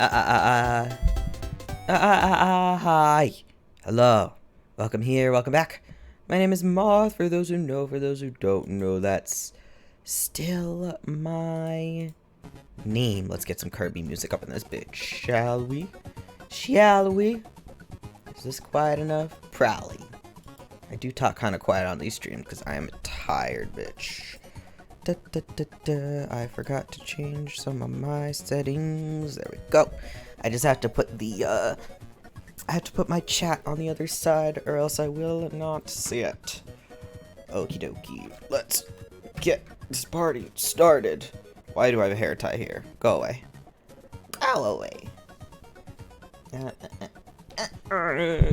Hi. Hello. Welcome here, welcome back. My name is Moth, for those who know, for those who don't know, that's still my name. Let's get some Kirby music up in this bitch, shall we? Shall we? Is this quiet enough? Probably. I do talk kind of quiet on these streams because I am a tired bitch. I forgot to change some of my settings. There we go. I just have to put the I have to put my chat on the other side or else I will not see it. Okie dokie. Let's get this party started. Why do I have a hair tie here? Go away. Go away.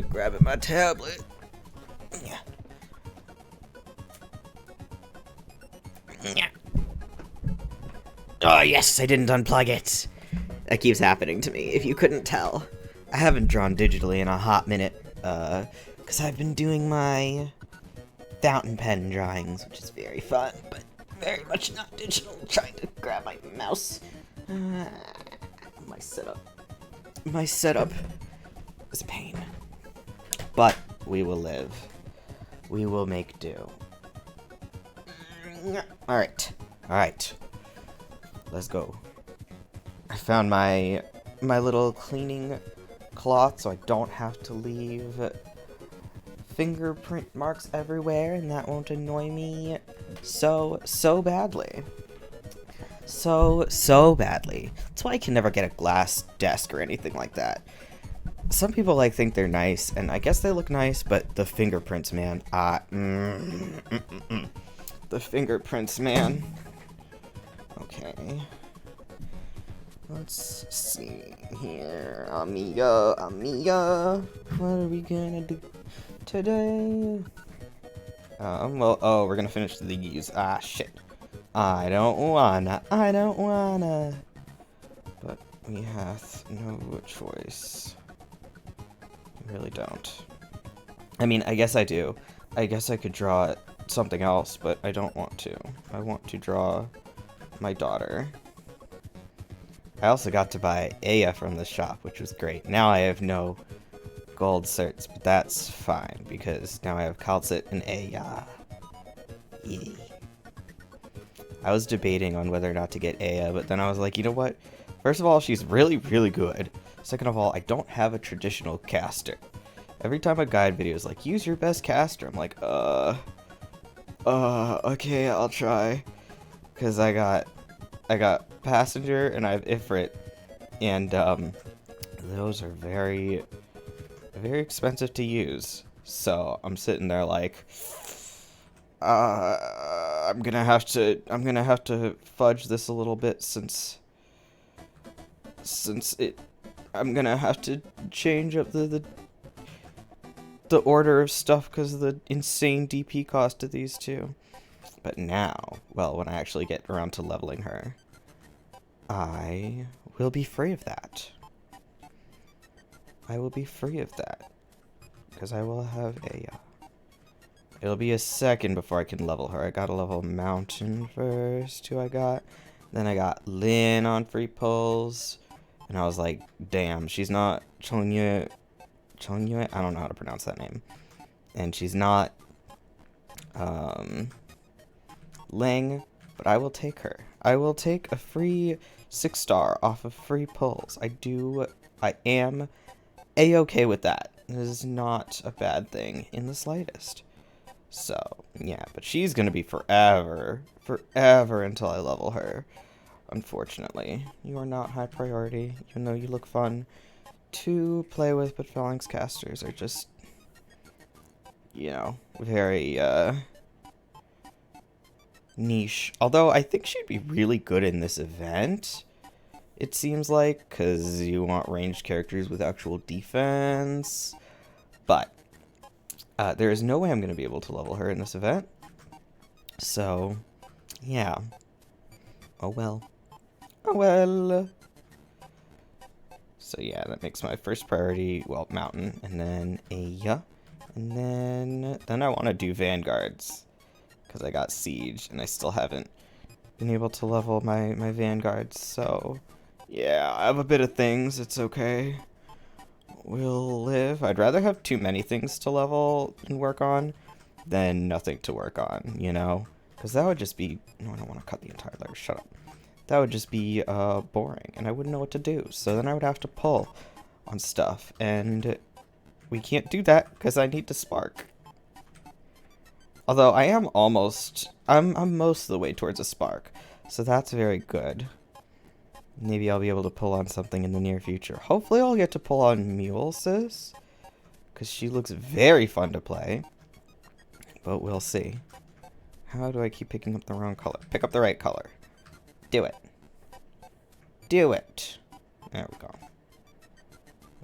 Grabbing my tablet. Yeah. Oh yes, I didn't unplug it. That keeps happening to me, if you couldn't tell. I haven't drawn digitally in a hot minute, because I've been doing my fountain pen drawings, which is very fun, but very much not digital. Trying to grab my mouse. My setup is a pain. But we will live. We will make do. Alright. Let's go. I found my little cleaning cloth so I don't have to leave fingerprint marks everywhere, and that won't annoy me so badly. So badly. That's why I can never get a glass desk or anything like that. Some people think they're nice, and I guess they look nice, but the fingerprints, man. The fingerprints, man. Okay. Let's see here. Amiga. What are we gonna do today? We're gonna finish these. Shit. I don't wanna. But we have no choice. I really don't. I mean, I guess I do. I guess I could draw something else, but I don't want to. I want to draw my daughter. I also got to buy Aya from the shop, which was great. Now I have no gold certs, but that's fine, because now I have Calcit and Aya. Yeah. I was debating on whether or not to get Aya, but then I was like, you know what? First of all, she's really, really good. Second of all, I don't have a traditional caster. Every time a guide video is like, use your best caster, I'm like, okay, I'll try. Because I got Passenger and I have Ifrit, and those are very, very expensive to use. So I'm sitting there like, I'm gonna have to fudge this a little bit since I'm gonna have to change up the order of stuff because of the insane DP cost of these two. But now, well, when I actually get around to leveling her, I will be free of that. Because I will have Aya. It'll be a second before I can level her. I gotta level Mountain first, who I got. Then I got Lynn on free pulls. And I was like, damn, she's not Chongyue. I don't know how to pronounce that name. And she's not Ling, but I will take her. I will take a free 6-star off of free pulls. I am a-okay with that. This is not a bad thing in the slightest. So, yeah, but she's gonna be forever until I level her. Unfortunately, you are not high priority, even though you look fun to play with, but Phalanx casters are just, very, niche. Although, I think she'd be really good in this event, it seems like, because you want ranged characters with actual defense. But, there is no way I'm going to be able to level her in this event. So, yeah. Oh well. So yeah, that makes my first priority, well, Mountain, and then Aya, and then I want to do Vanguards, because I got Siege, and I still haven't been able to level my Vanguards, so Yeah, I have a bit of things. It's okay. We'll live. I'd rather have too many things to level and work on than nothing to work on, you know? Because that would just be... No, I don't want to cut the entire layer. Shut up. That would just be boring, and I wouldn't know what to do. So then I would have to pull on stuff, and we can't do that because I need to spark. Although I am almost... I'm most of the way towards a spark, so that's very good. Maybe I'll be able to pull on something in the near future. Hopefully I'll get to pull on Mulesis, because she looks very fun to play. But we'll see. How do I keep picking up the wrong color? Pick up the right color. Do it. Do it. There we go.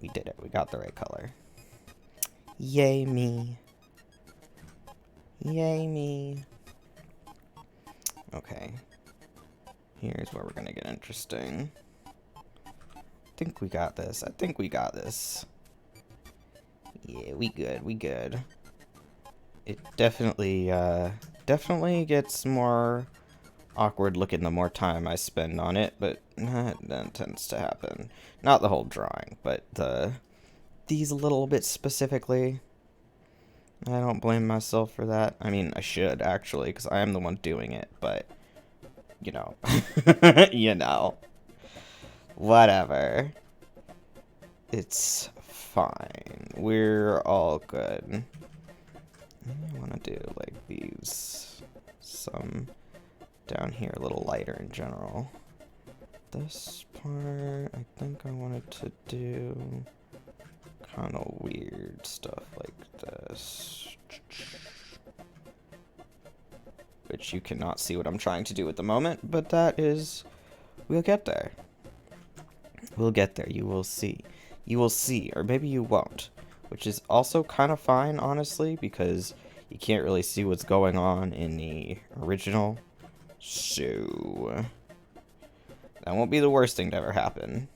We did it. We got the right color. Yay me. Yay me. Okay. Here's where we're gonna get interesting. I think we got this. I think we got this. Yeah, we good. We good. It definitely gets more awkward looking the more time I spend on it, but that tends to happen. Not the whole drawing, but these little bits specifically. I don't blame myself for that. I mean, I should, actually, because I am the one doing it, but, you know. You know. Whatever. It's fine. We're all good. I want to do, like, these. Some down here, a little lighter in general. This part, I think I wanted to do kind of weird stuff like this. Which you cannot see what I'm trying to do at the moment, but that is... We'll get there. We'll get there. You will see. You will see, or maybe you won't. Which is also kind of fine, honestly, because you can't really see what's going on in the original. So... that won't be the worst thing to ever happen.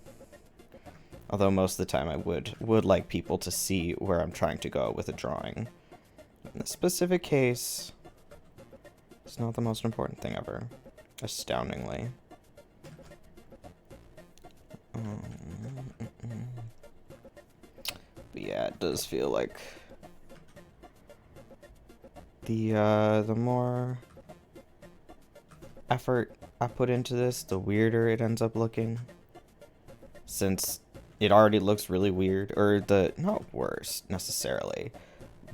Although most of the time I would like people to see where I'm trying to go with a drawing. In this specific case, it's not the most important thing ever. Astoundingly. But yeah, it does feel like the more effort I put into this, the weirder it ends up looking. Since it already looks really weird, or not worse necessarily,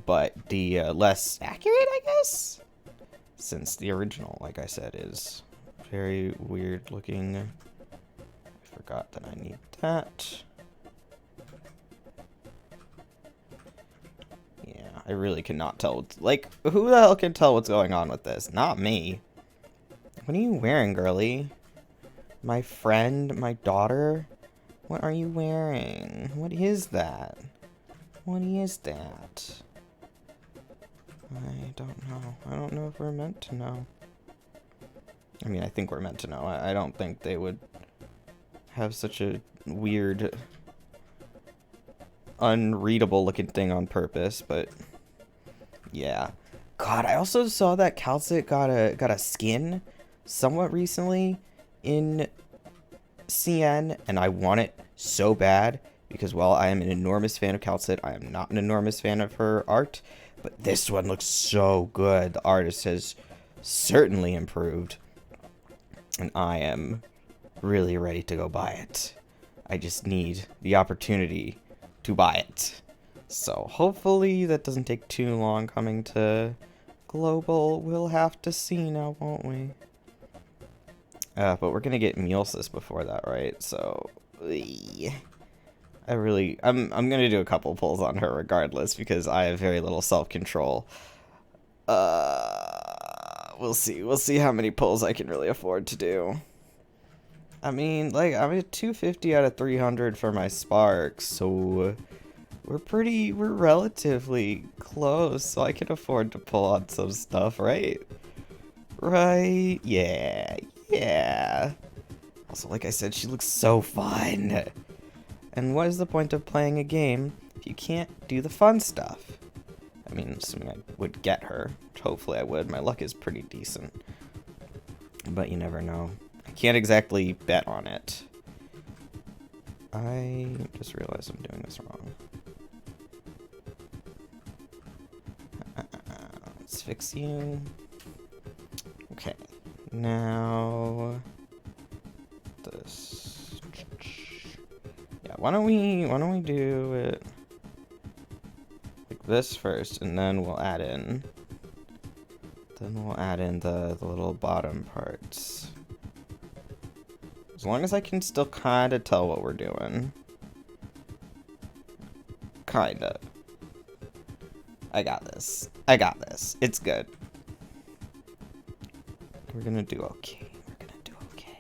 but the less accurate, I guess? Since the original, like I said, is very weird looking. I forgot that I need that. Yeah, I really cannot tell. Like, who the hell can tell what's going on with this? Not me. What are you wearing, girly? My friend? My daughter? What are you wearing? What is that? What is that? I don't know. I don't know if we're meant to know. I mean, I think we're meant to know. I don't think they would have such a weird, unreadable looking thing on purpose, but yeah. God, I also saw that Calcit got a skin somewhat recently in CN, and I want it so bad because while I am an enormous fan of Calcit, I am not an enormous fan of her art, but this one looks so good. The artist has certainly improved, and I am really ready to go buy it. I just need the opportunity to buy it. So hopefully that doesn't take too long coming to global. We'll have to see now, won't we? But we're gonna get Mulesis before that, right? So, I'm gonna do a couple pulls on her regardless because I have very little self-control. We'll see. We'll see how many pulls I can really afford to do. I mean, like, I'm at 250 out of 300 for my sparks, so we're relatively close, so I can afford to pull on some stuff, right? Right? Yeah. Yeah. Also, like I said, she looks so fun. And what is the point of playing a game if you can't do the fun stuff? I mean, assuming I would get her, which hopefully I would. My luck is pretty decent. But you never know. I can't exactly bet on it. I just realized I'm doing this wrong. Let's fix you. Okay, now this. Yeah, why don't we do it like this first, and then we'll add in. Then we'll add in the little bottom parts. As long as I can still kind of tell what we're doing. Kinda. I got this. I got this. It's good. We're gonna do okay. We're gonna do okay.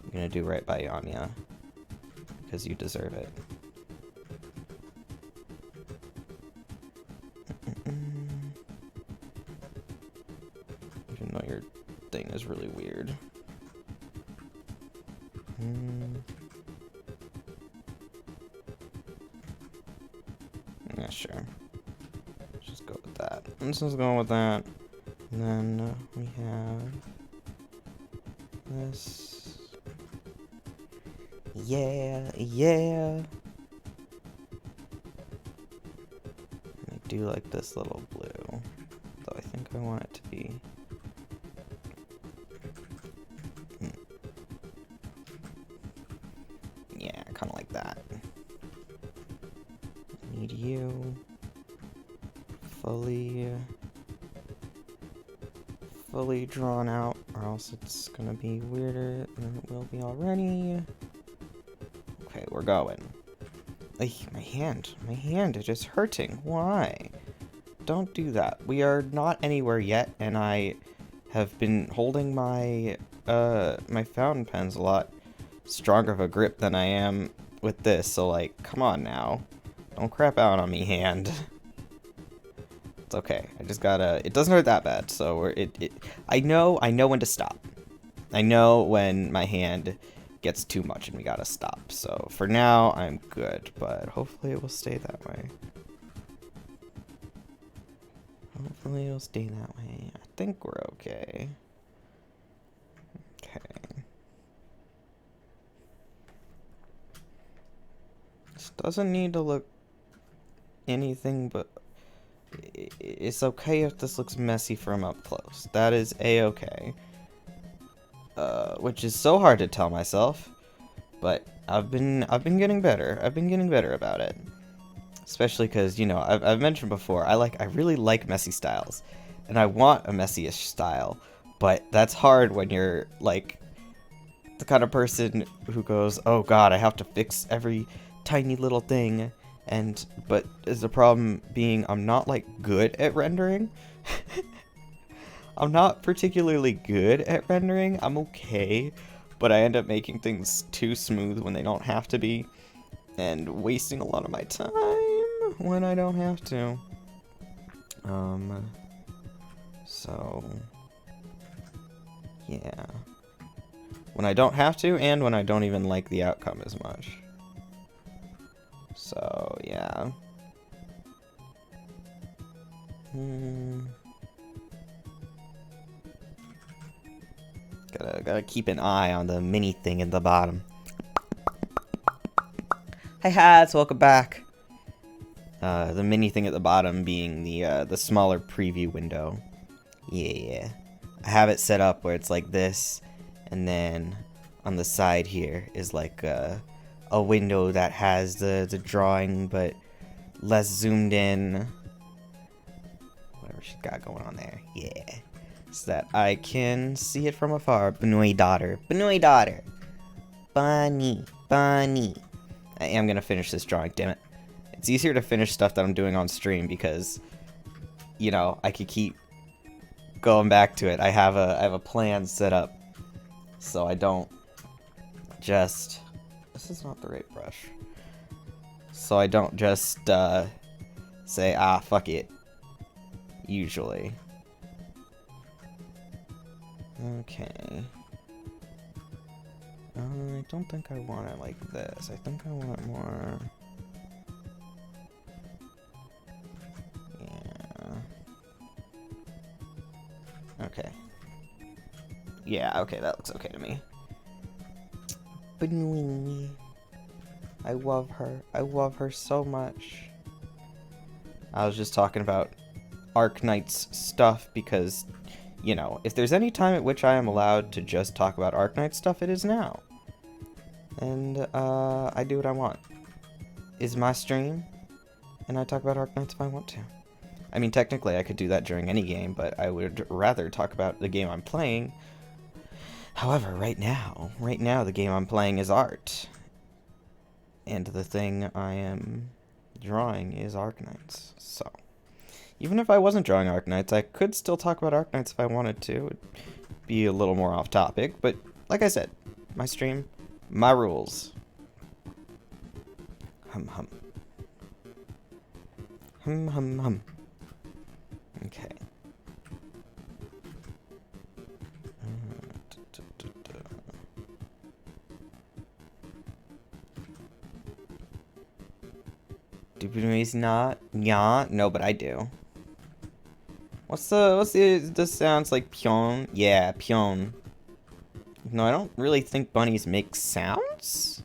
I'm gonna do right by Yanya. Because you deserve it. Even though your thing is really weird. Yeah, sure. Let's just go with that. Let's just go with that. And then we have this. Yeah, yeah. I do like this little blue, though I think I want it to be. Yeah, kind of like that. I need you fully drawn out, or else it's gonna be weirder than it will be already. Okay, we're going. My hand is just hurting. Why? Don't do that. We are not anywhere yet, and I have been holding my my fountain pens a lot stronger of a grip than I am with this, so like, come on now. Don't crap out on me, hand. It's okay. I just gotta, it doesn't hurt that bad, so I know when to stop. I know when my hand gets too much and we gotta stop. So for now, I'm good, but hopefully it will stay that way. Hopefully it'll stay that way. I think we're okay. Okay. This doesn't need to look anything but... It's okay if this looks messy from up close. That is a-okay. Which is so hard to tell myself, but I've been getting better. I've been getting better about it. Especially because, you know, I've mentioned before, I really like messy styles, and I want a messy-ish style, but that's hard when you're like the kind of person who goes, oh god, I have to fix every tiny little thing. But is the problem being I'm not like good at rendering? I'm not particularly good at rendering. I'm okay, but I end up making things too smooth when they don't have to be, and wasting a lot of my time when I don't have to. So yeah. When I don't have to, and when I don't even like the outcome as much. So, yeah. Gotta keep an eye on the mini thing at the bottom. Hi hats, welcome back. The mini thing at the bottom being the smaller preview window. Yeah. I have it set up where it's like this, and then on the side here is like a window that has the drawing, but less zoomed in. Whatever she's got going on there. Yeah. So that I can see it from afar. Bunui daughter. Bunui daughter. Bunny. Bunny. I am going to finish this drawing, damn it. It's easier to finish stuff that I'm doing on stream because, you know, I could keep going back to it. I have a plan set up so I don't just... This is not the right brush. So I don't just say, ah, fuck it. Usually. Okay. I don't think I want it like this. I think I want it more... Yeah. Okay. Yeah, okay, that looks okay to me. I love her. I love her so much. I was just talking about Arknight's stuff because, you know, if there's any time at which I am allowed to just talk about Arknight stuff, it is now. And, I do what I want. Is my stream, and I talk about Arknights if I want to. I mean, technically I could do that during any game, but I would rather talk about the game I'm playing. However, right now the game I'm playing is art. And the thing I am drawing is Arknights, so. Even if I wasn't drawing Arknights, I could still talk about Arknights if I wanted to. It'd be a little more off topic, but like I said, my stream, my rules. Hum hum. Hum hum hum. Okay. Is not yeah, no, but I do. What's the sounds like pion? Yeah, pion. No, I don't really think bunnies make sounds.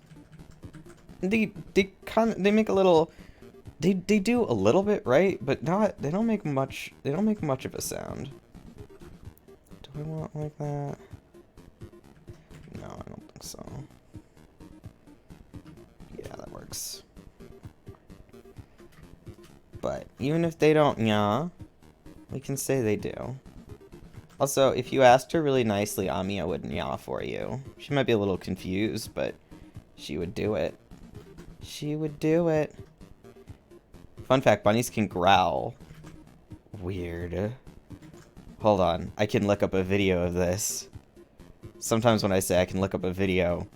They make a little. They do a little bit, right? But not. They don't make much. They don't make much of a sound. Do I want like that? No, I don't think so. Yeah, that works. But even if they don't, yeah, we can say they do. Also, if you asked her really nicely, Amiya wouldn't yaw for you. She might be a little confused, but she would do it. She would do it. Fun fact, bunnies can growl. Weird. Hold on, I can look up a video of this. Sometimes when I say I can look up a video,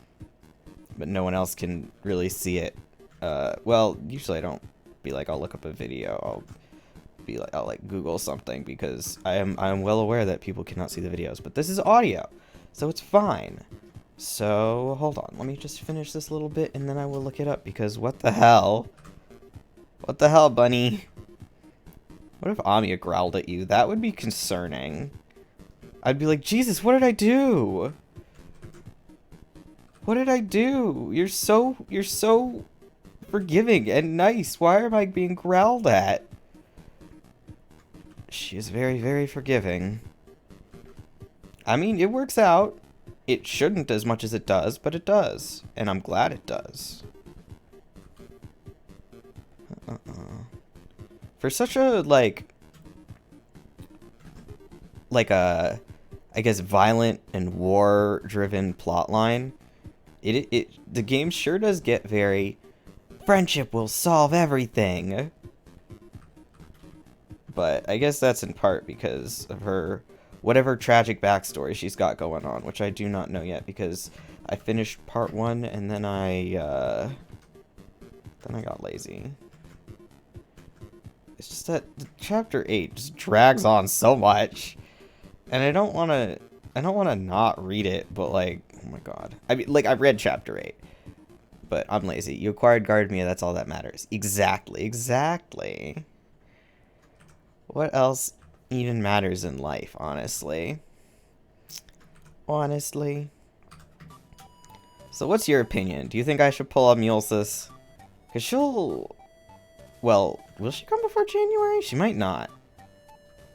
but no one else can really see it. Well, usually I don't be like, I'll look up a video. I'll like Google something because I'm well aware that people cannot see the videos, but this is audio, so it's fine. So hold on, let me just finish this little bit and then I will look it up because what the hell? What the hell, bunny? What if Amiya growled at you? That would be concerning. I'd be like, Jesus, what did I do? What did I do? You're so forgiving and nice. Why am I being growled at? She is very, very forgiving. I mean, it works out. It shouldn't as much as it does, but it does. And I'm glad it does. For such a, like a, I guess, violent and war-driven plotline, the game sure does get very, friendship will solve everything. But I guess that's in part because of her, whatever tragic backstory she's got going on, which I do not know yet because I finished part 1 and then I got lazy. It's just that chapter 8 just drags on so much, and I don't want to not read it, but like, oh my god. I mean, like, I've read chapter 8, but I'm lazy. You acquired Guardmia, that's all that matters. Exactly. What else even matters in life, honestly? So what's your opinion? Do you think I should pull up Mulsis? Because she'll... Well, will she come before January? She might not.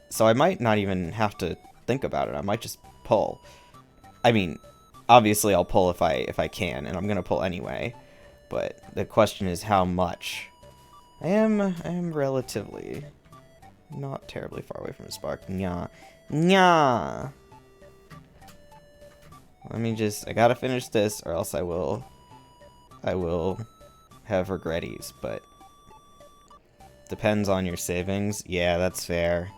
So I might not even have to think about it. I might just pull. I mean, obviously I'll pull if I can, and I'm going to pull anyway. But the question is how much. I am relatively... not terribly far away from a spark. Nya. Let me just, I gotta finish this or else I will have regretties, but depends on your savings. Yeah, that's fair.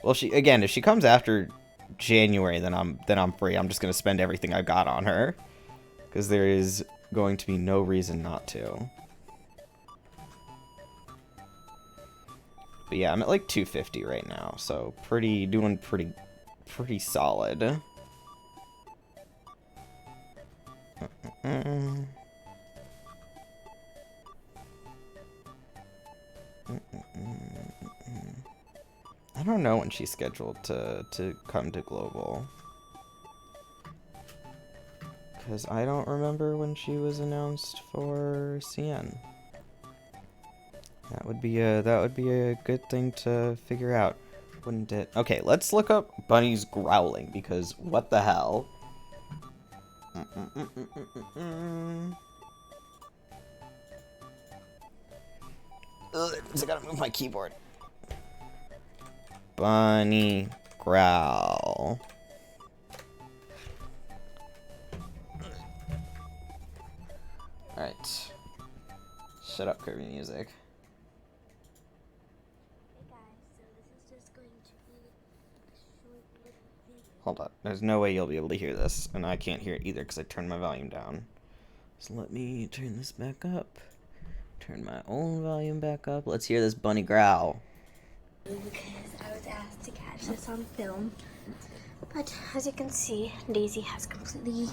Well, if she comes after January, then I'm free. I'm just gonna spend everything I got on her, because there is going to be no reason not to. But yeah, I'm at like 250 right now, so doing pretty solid. I don't know when she's scheduled to come to Global. Because I don't remember when she was announced for CN. That would be a good thing to figure out, wouldn't it? Okay, let's look up Bunny's growling, because what the hell? Ugh, I gotta move my keyboard. Bunny growl. Alright. Shut up, Kirby music. Hey guys, so this is just going to be a short little video. Hold on. There's no way you'll be able to hear this, and I can't hear it either because I turned my volume down. So let me turn this back up. Turn my own volume back up. Let's hear this bunny growl. Because I was asked to catch this on film. But as you can see, Daisy has completely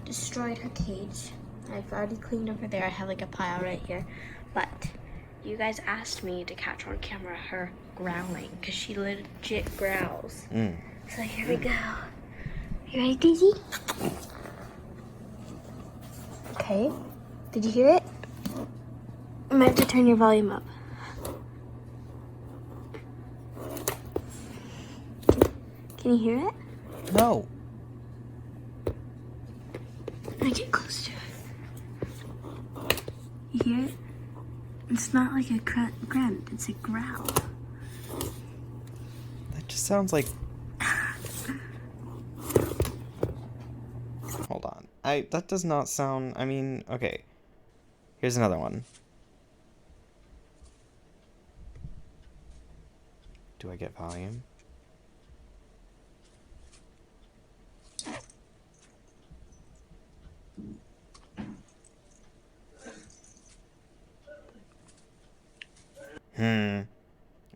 destroyed her cage. I've already cleaned over there. I have like a pile right here. But you guys asked me to capture on camera her growling because she legit growls. So here we go. You ready, Daisy? Okay. Did you hear it? You might have to turn your volume up. Can you hear it? No. I get close to it. You hear it? It's not like a grunt, it's a growl. That just sounds like... Hold on. That does not sound... I mean, okay. Here's another one. Do I get volume?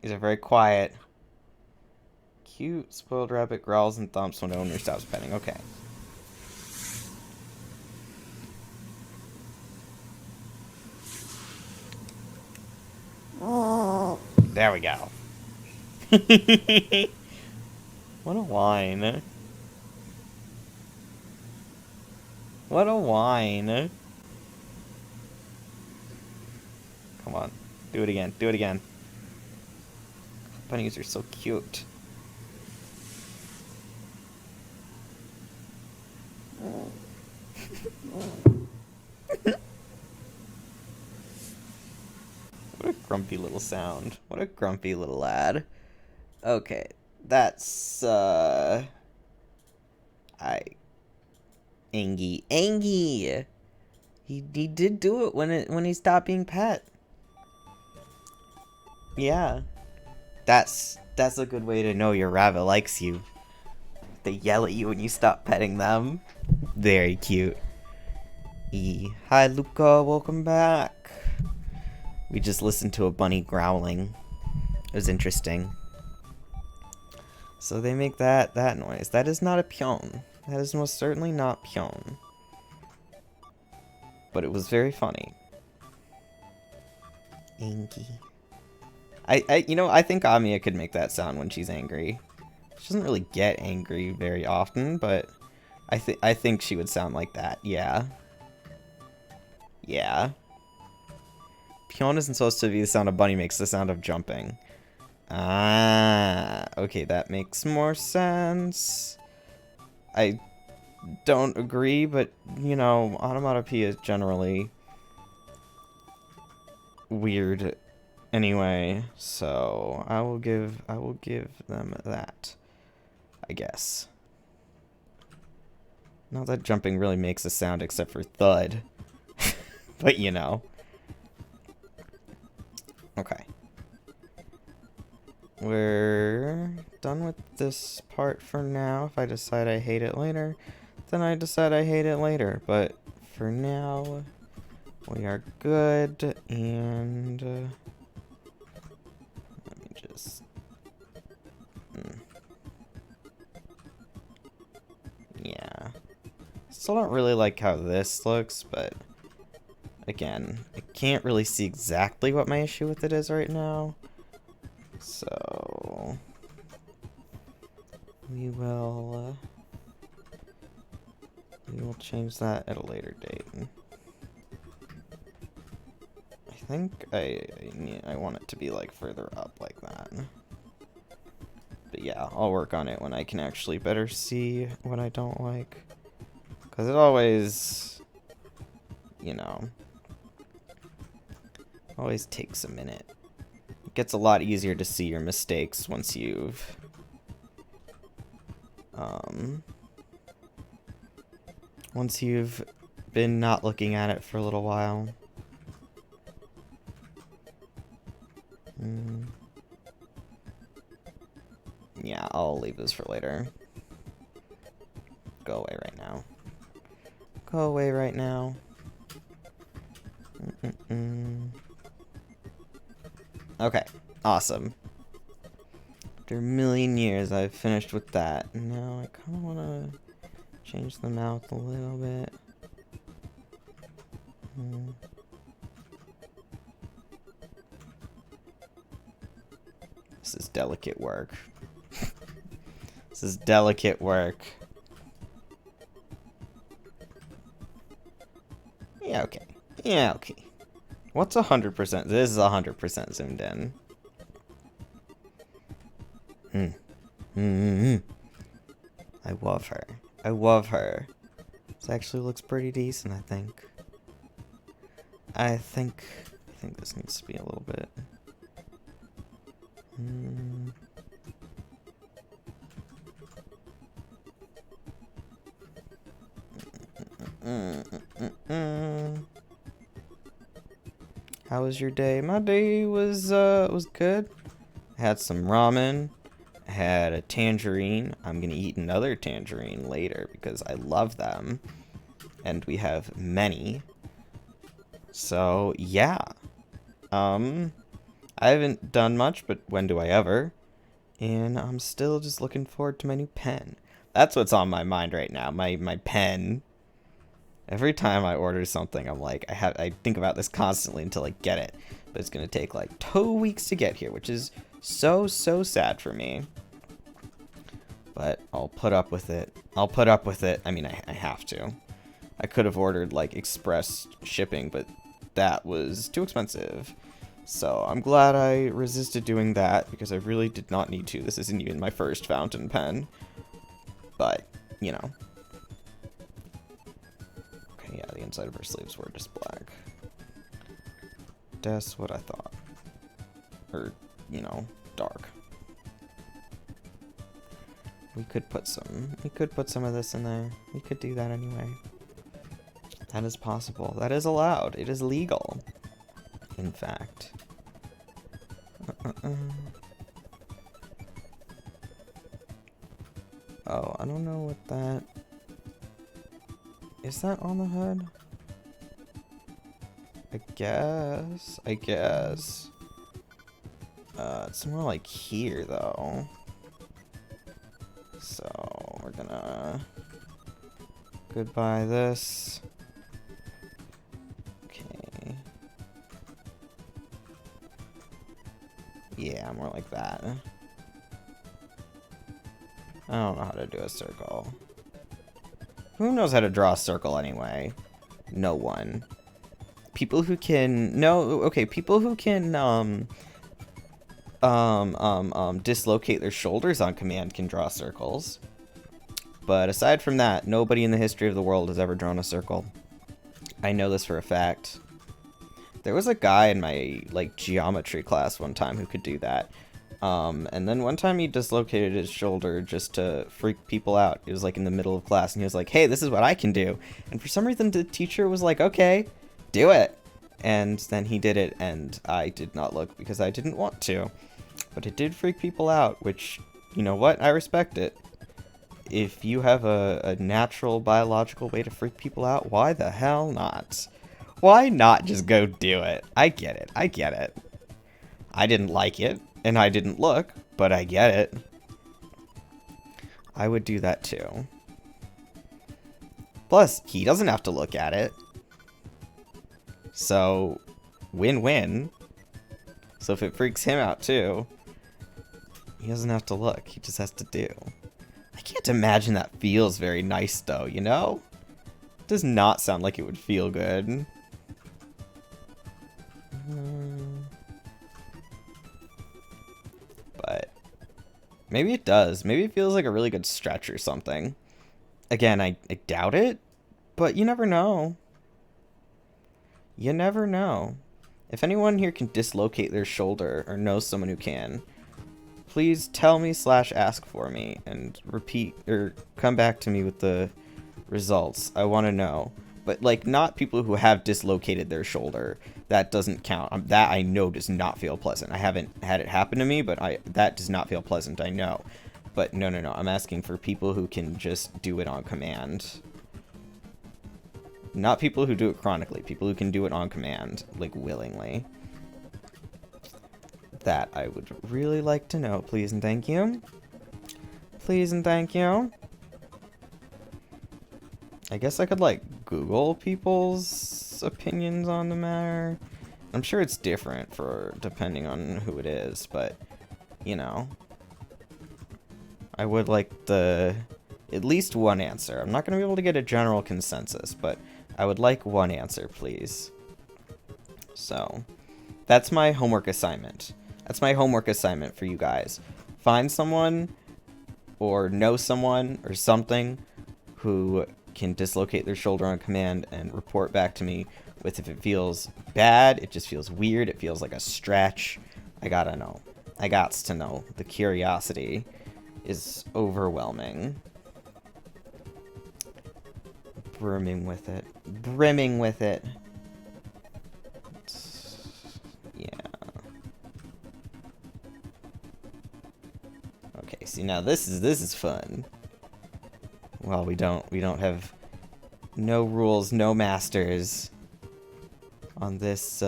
These are very quiet. Cute spoiled rabbit growls and thumps when owner stops petting. Okay. There we go. What a whine. What a whine. Come on. Do it again. Do it again. Bunnies are so cute. What a grumpy little sound. What a grumpy little lad. Okay. That's, Angie. He did do it when he stopped being pet. Yeah. That's a good way to know your rabbit likes you. They yell at you when you stop petting them. Very cute. Hi, Luca. Welcome back. We just listened to a bunny growling. It was interesting. So they make that noise. That is not a pion. That is most certainly not pion. But it was very funny. Angie. I think Amiya could make that sound when she's angry. She doesn't really get angry very often, but I think she would sound like that. Yeah. Yeah. Pion isn't supposed to be the sound a bunny makes, the sound of jumping. Ah, okay, that makes more sense. I don't agree, but, onomatopoeia is generally weird anyway, so I will give them that, I guess. Not that jumping really makes a sound except for thud, but Okay. We're done with this part for now. If I decide I hate it later, then I decide I hate it later. But for now, we are good. And let me just... Yeah. Still don't really like how this looks, but again, I can't really see exactly what my issue with it is right now. So we will We will change that at a later date. I think I want it to be like further up like that. But yeah, I'll work on it when I can actually better see what I don't like. Because it always, you know, always takes a minute. It gets a lot easier to see your mistakes once you've been not looking at it for a little while. Yeah, I'll leave this for later. Go away right now. Go away right now. Okay, awesome. After a million years, I've finished with that. Now I kind of want to change the mouth a little bit. This is delicate work. This is delicate work. Yeah, okay. Yeah, okay. What's 100%? This is 100% zoomed in. I love her. I love her. This actually looks pretty decent, I think. I think this needs to be a little bit. How was your day? My day was good. I had some ramen. I had a tangerine. I'm gonna eat another tangerine later because I love them. And we have many. So yeah. I haven't done much, but when do I ever? And I'm still just looking forward to my new pen. That's what's on my mind right now. My pen. Every time I order something, I'm like, I think about this constantly until I get it. But it's gonna take like 2 weeks to get here, which is so sad for me. But I'll put up with it. I'll put up with it. I mean, I have to. I could have ordered like express shipping, but that was too expensive. So I'm glad I resisted doing that because I really did not need to. This isn't even my first fountain pen. But, you know. Okay, yeah, the inside of her sleeves were just black. That's what I thought. Or, you know, dark. We could put some of this in there. We could do that anyway. That is possible. That is allowed. It is legal. In fact. Oh, I don't know what that... Is that on the hood? I guess. It's more like here, though. So, we're gonna... Goodbye this. Okay. Yeah, more like that. I don't know how to do a circle. Who knows how to draw a circle anyway? No one. People who can... No, okay, people who can, dislocate their shoulders on command can draw circles. But aside from that, nobody in the history of the world has ever drawn a circle. I know this for a fact. There was a guy in my, like, geometry class one time who could do that. And then one time he dislocated his shoulder just to freak people out. It was, like, in the middle of class, and he was like, hey, this is what I can do. And for some reason, the teacher was like, okay, do it. And then he did it, and I did not look because I didn't want to. But it did freak people out, which, you know what? I respect it. If you have a natural biological way to freak people out, why the hell not? Why not just go do it? I get it. I get it. I didn't like it, and I didn't look, but I get it. I would do that too. Plus, he doesn't have to look at it. So, win-win. So if it freaks him out too, he doesn't have to look. He just has to do. I can't imagine that feels very nice though, you know? Does not sound like it would feel good. But maybe it does. Maybe it feels like a really good stretch or something. Again, I doubt it, but you never know. You never know. If anyone here can dislocate their shoulder or knows someone who can, please tell me / ask for me and repeat or come back to me with the results. I want to know. But like, not people who have dislocated their shoulder. That doesn't count. That I know does not feel pleasant. I haven't had it happen to me, but that does not feel pleasant. I know. But no. I'm asking for people who can just do it on command. Not people who do it chronically. People who can do it on command, like willingly. That I would really like to know. Please and thank you. Please and thank you. I guess I could, like, Google people's opinions on the matter. I'm sure it's different depending on who it is, but, you know. I would like at least one answer. I'm not going to be able to get a general consensus, but I would like one answer, please. So, that's my homework assignment. That's my homework assignment for you guys. Find someone or know someone or something who can dislocate their shoulder on command and report back to me with if it feels bad, it just feels weird, it feels like a stretch. I gotta know. I gots to know. The curiosity is overwhelming. Brimming with it. Brimming with it. Yeah. Okay, see now this is fun. Well, we don't have no rules, no masters on this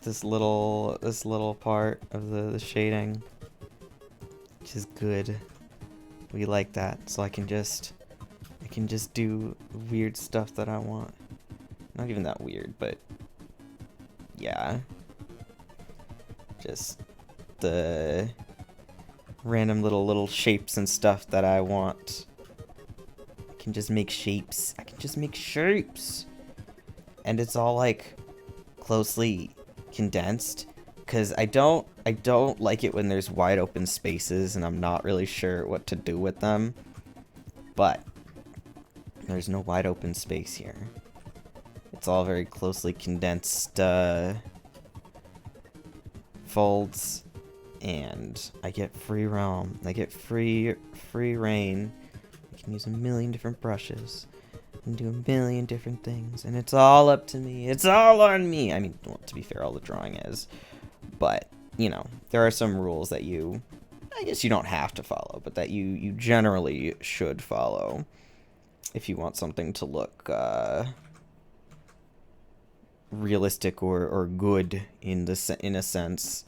this little part of the shading, which is good. We like that, so I can just do weird stuff that I want. Not even that weird, but yeah. Just the random little shapes and stuff that I want. I can just make shapes. I can just make shapes. And it's all like closely condensed, because I don't like it when there's wide open spaces and I'm not really sure what to do with them. But there's no wide open space here. It's all very closely condensed folds. And I get free roam. I get free reign. I can use a million different brushes and do a million different things, and it's all up to me. It's all on me. I mean, well, to be fair, all the drawing is, but you know, there are some rules that I guess you don't have to follow, but that you generally should follow if you want something to look realistic or good in a sense.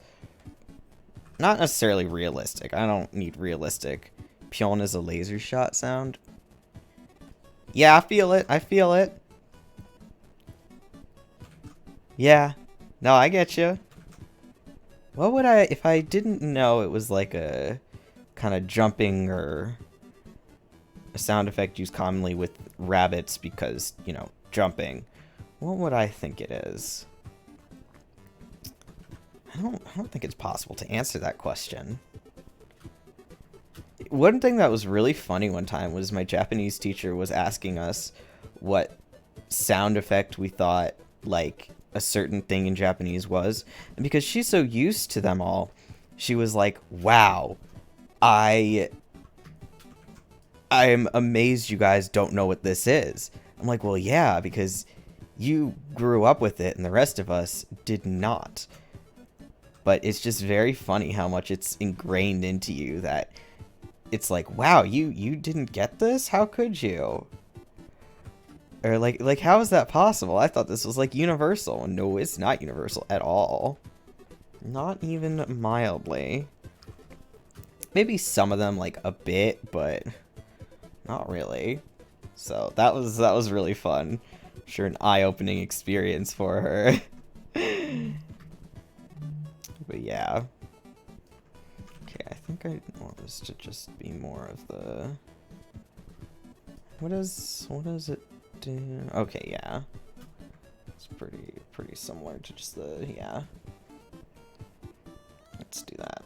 Not necessarily realistic. I don't need realistic. Pion is a laser shot sound. Yeah, I feel it. I feel it. Yeah. No, I get you. What would if I didn't know it was like a kind of jumping or a sound effect used commonly with rabbits because, you know, jumping. What would I think it is? I don't think it's possible to answer that question. One thing that was really funny one time was my Japanese teacher was asking us what sound effect we thought like a certain thing in Japanese was. And because she's so used to them all, she was like, wow, I am amazed you guys don't know what this is. I'm like, well, yeah, because you grew up with it and the rest of us did not. But it's just very funny how much it's ingrained into you that it's like, wow, you didn't get this? How could you? Or like how is that possible? I thought this was like universal. No, it's not universal at all. Not even mildly. Maybe some of them like a bit, but not really. So that was really fun. I'm sure an eye-opening experience for her. But yeah. Okay, I think I want this to just be more of the What does it do? Okay, yeah. It's pretty similar to just the, yeah. Let's do that.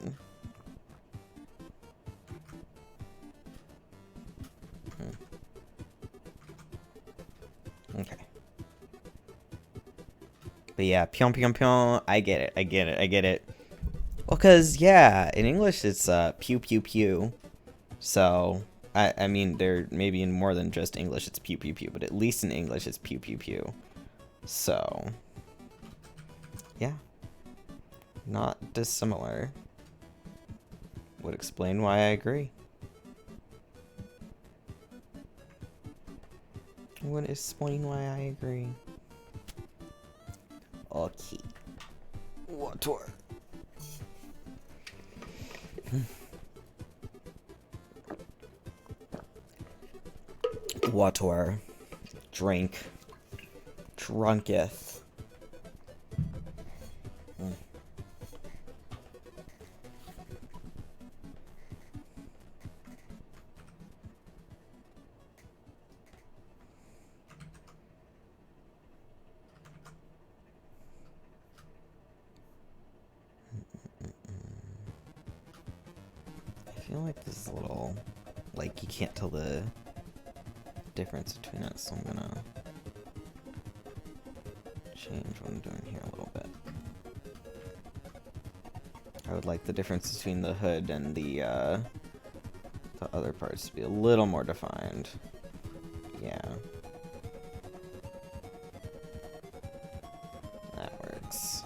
Okay. But yeah, pyong pyong pyong, I get it. Well, cause yeah, in English it's pew pew pew. So I mean there maybe in more than just English it's pew pew pew, but at least in English it's pew pew pew. So yeah. Not dissimilar. Would explain why I agree. Would explain why I agree. Okay. Water. Water. Drink. Drunketh. I feel like this is a little, like, you can't tell the difference between it, so I'm gonna change what I'm doing here a little bit. I would like the difference between the hood and the other parts to be a little more defined. Yeah. That works.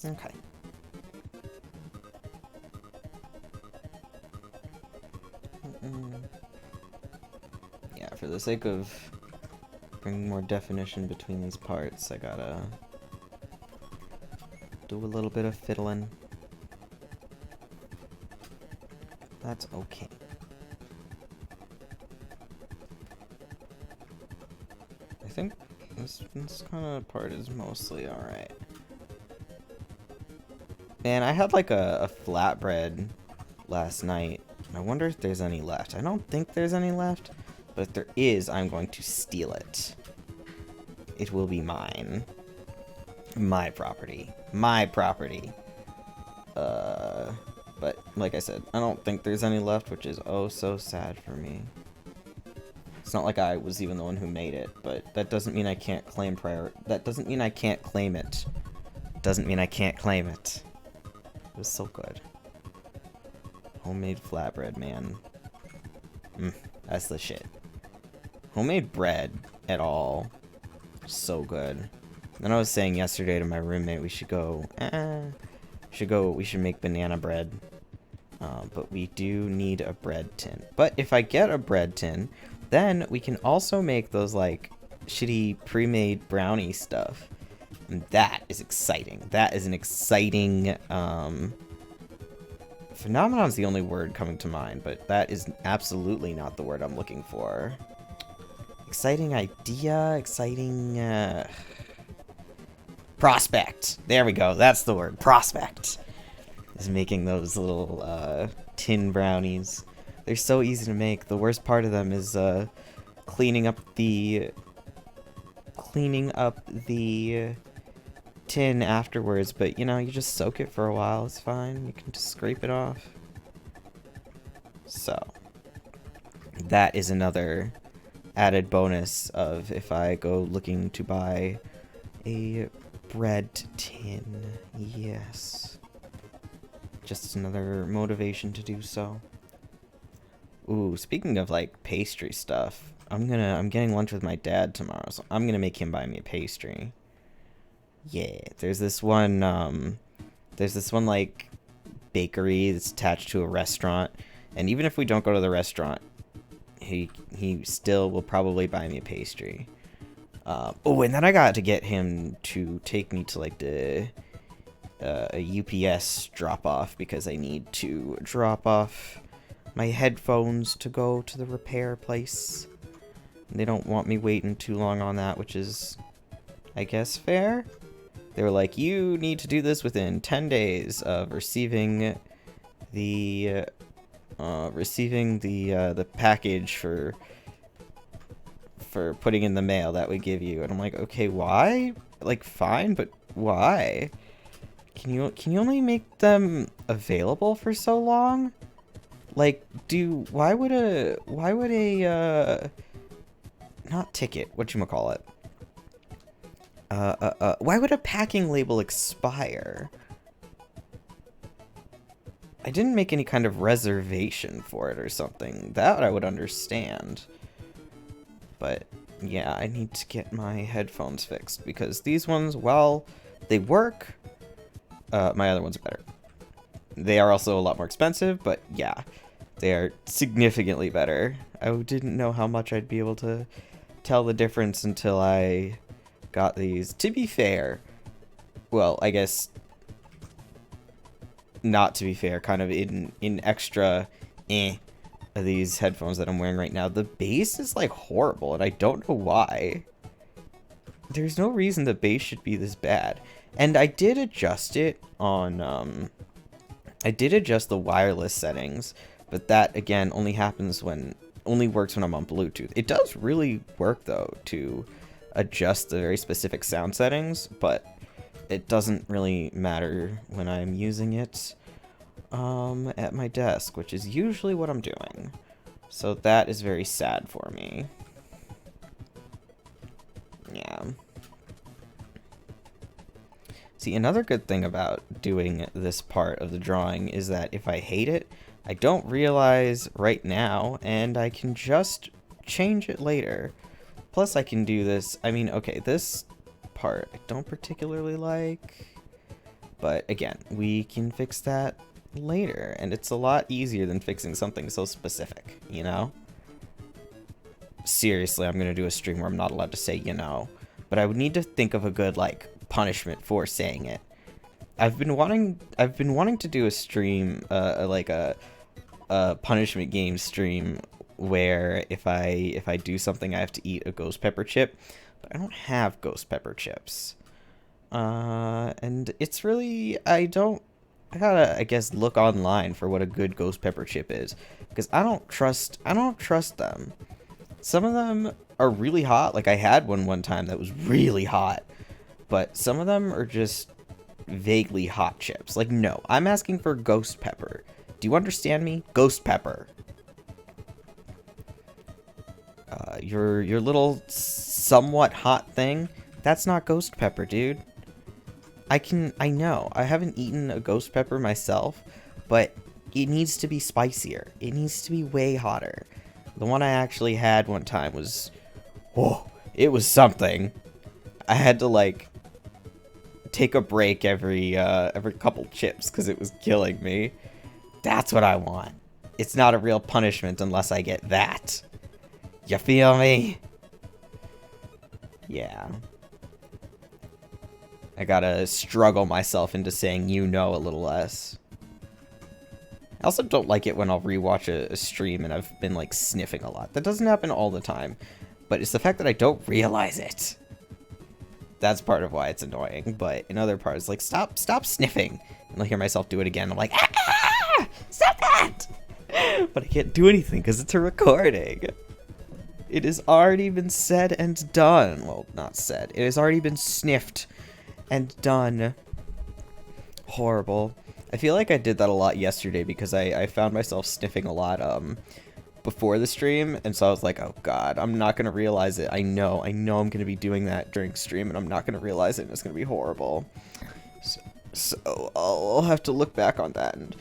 Okay. Yeah, for the sake of bringing more definition between these parts, I gotta do a little bit of fiddling. That's okay. I think this kind of part is mostly alright. Man, I had like a flatbread last night. I wonder if there's any left. I don't think there's any left, but if there is, I'm going to steal it. It will be mine. My property. My property. But like I said, I don't think there's any left, which is oh so sad for me. It's not like I was even the one who made it, but that doesn't mean I can't claim that doesn't mean I can't claim it. Doesn't mean I can't claim it. It was so good. Homemade flatbread, man. That's the shit. Homemade bread at all. So good. Then I was saying yesterday to my roommate we should make banana bread. But we do need a bread tin. But if I get a bread tin, then we can also make those like shitty pre-made brownie stuff. And that is exciting. That is an exciting phenomenon is the only word coming to mind, but that is absolutely not the word I'm looking for. Exciting idea, exciting prospect. There we go. That's the word. Prospect. Is making those little tin brownies. They're so easy to make. The worst part of them is cleaning up the tin afterwards, but you know, you just soak it for a while, it's fine. You can just scrape it off. So that is another added bonus of if I go looking to buy a bread tin. Yes. Just another motivation to do so. Ooh, speaking of like pastry stuff, I'm getting lunch with my dad tomorrow, so I'm gonna make him buy me a pastry. Yeah, there's this one like bakery that's attached to a restaurant, and even if we don't go to the restaurant, he still will probably buy me a pastry. Oh, and then I got to get him to take me to like a UPS drop off because I need to drop off my headphones to go to the repair place. They don't want me waiting too long on that, which is, I guess, fair. They were like, you need to do this within 10 days of receiving the receiving the package for putting in the mail that we give you. And I'm like, okay, why? Like, fine, but why? Can you only make them available for so long? Like, why would a not ticket, whatchamacallit? Why would a packing label expire? I didn't make any kind of reservation for it or something. That I would understand. But yeah, I need to get my headphones fixed because these ones, while they work, my other ones are better. They are also a lot more expensive, but yeah, they are significantly better. I didn't know how much I'd be able to tell the difference until I got these. To be fair, well, I guess not to be fair, kind of in extra these headphones that I'm wearing right now, the bass is like horrible and I don't know why. There's no reason the bass should be this bad. And I did adjust it on I did adjust the wireless settings, but that again only works when I'm on Bluetooth. It does really work though to adjust the very specific sound settings, but it doesn't really matter when I'm using it at my desk, which is usually what I'm doing. So that is very sad for me. Yeah. See, another good thing about doing this part of the drawing is that if I hate it, I don't realize right now, and I can just change it later. Plus, I can do this. I mean, okay, this part I don't particularly like, but again, we can fix that later, and it's a lot easier than fixing something so specific, you know? Seriously, I'm gonna do a stream where I'm not allowed to say, you know, but I would need to think of a good, like, punishment for saying it. I've been wanting to do a stream, like a punishment game stream where if I do something I have to eat a ghost pepper chip, but I don't have ghost pepper chips. And it's really, I gotta, I guess, look online for what a good ghost pepper chip is, because I don't trust them. Some of them are really hot, like I had one time that was really hot, but some of them are just vaguely hot chips. Like, no, I'm asking for ghost pepper. Do you understand me? Ghost pepper. Your little somewhat hot thing, that's not ghost pepper, dude. I know, I haven't eaten a ghost pepper myself, but it needs to be spicier. It needs to be way hotter. The one I actually had one time was, whoa, it was something. I had to, like, take a break every couple chips because it was killing me. That's what I want. It's not a real punishment unless I get that. You feel me? Yeah. I gotta struggle myself into saying you know a little less. I also don't like it when I'll rewatch a stream and I've been, like, sniffing a lot. That doesn't happen all the time, but it's the fact that I don't realize it. That's part of why it's annoying, but in other parts, like, stop sniffing. And I'll hear myself do it again. I'm like, ah, stop that! But I can't do anything because it's a recording. It has already been said and done. Well, not said. It has already been sniffed and done. Horrible. I feel like I did that a lot yesterday because I found myself sniffing a lot before the stream, and so I was like, oh god, I'm not gonna realize it. I know I'm gonna be doing that during stream, and I'm not gonna realize it, and it's gonna be horrible. So I'll have to look back on that and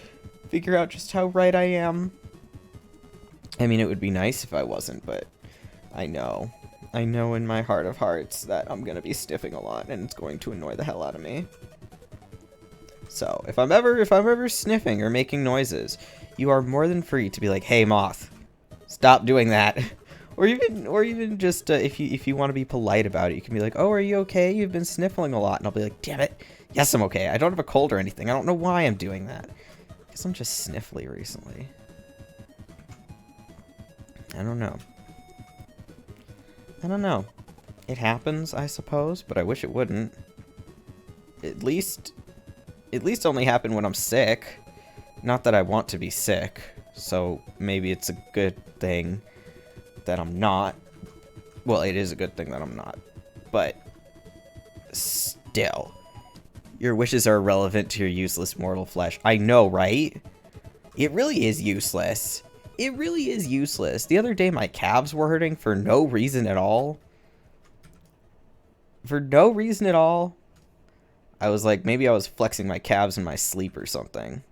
figure out just how right I am. I mean, it would be nice if I wasn't, but I know in my heart of hearts that I'm gonna be sniffing a lot, and it's going to annoy the hell out of me. So, if I'm ever sniffing or making noises, you are more than free to be like, "Hey, Moth, stop doing that." Or even just if you want to be polite about it, you can be like, "Oh, are you okay? You've been sniffling a lot." And I'll be like, "Damn it. Yes, I'm okay. I don't have a cold or anything. I don't know why I'm doing that. I guess I'm just sniffly recently." I don't know. It happens, I suppose, but I wish it wouldn't. At least only happen when I'm sick. Not that I want to be sick. So maybe it's a good thing that I'm not. Well, it is a good thing that I'm not. But still, your wishes are irrelevant to your useless mortal flesh. I know, right? It really is useless. It really is useless. The other day, my calves were hurting for no reason at all. For no reason at all. I was like, maybe I was flexing my calves in my sleep or something.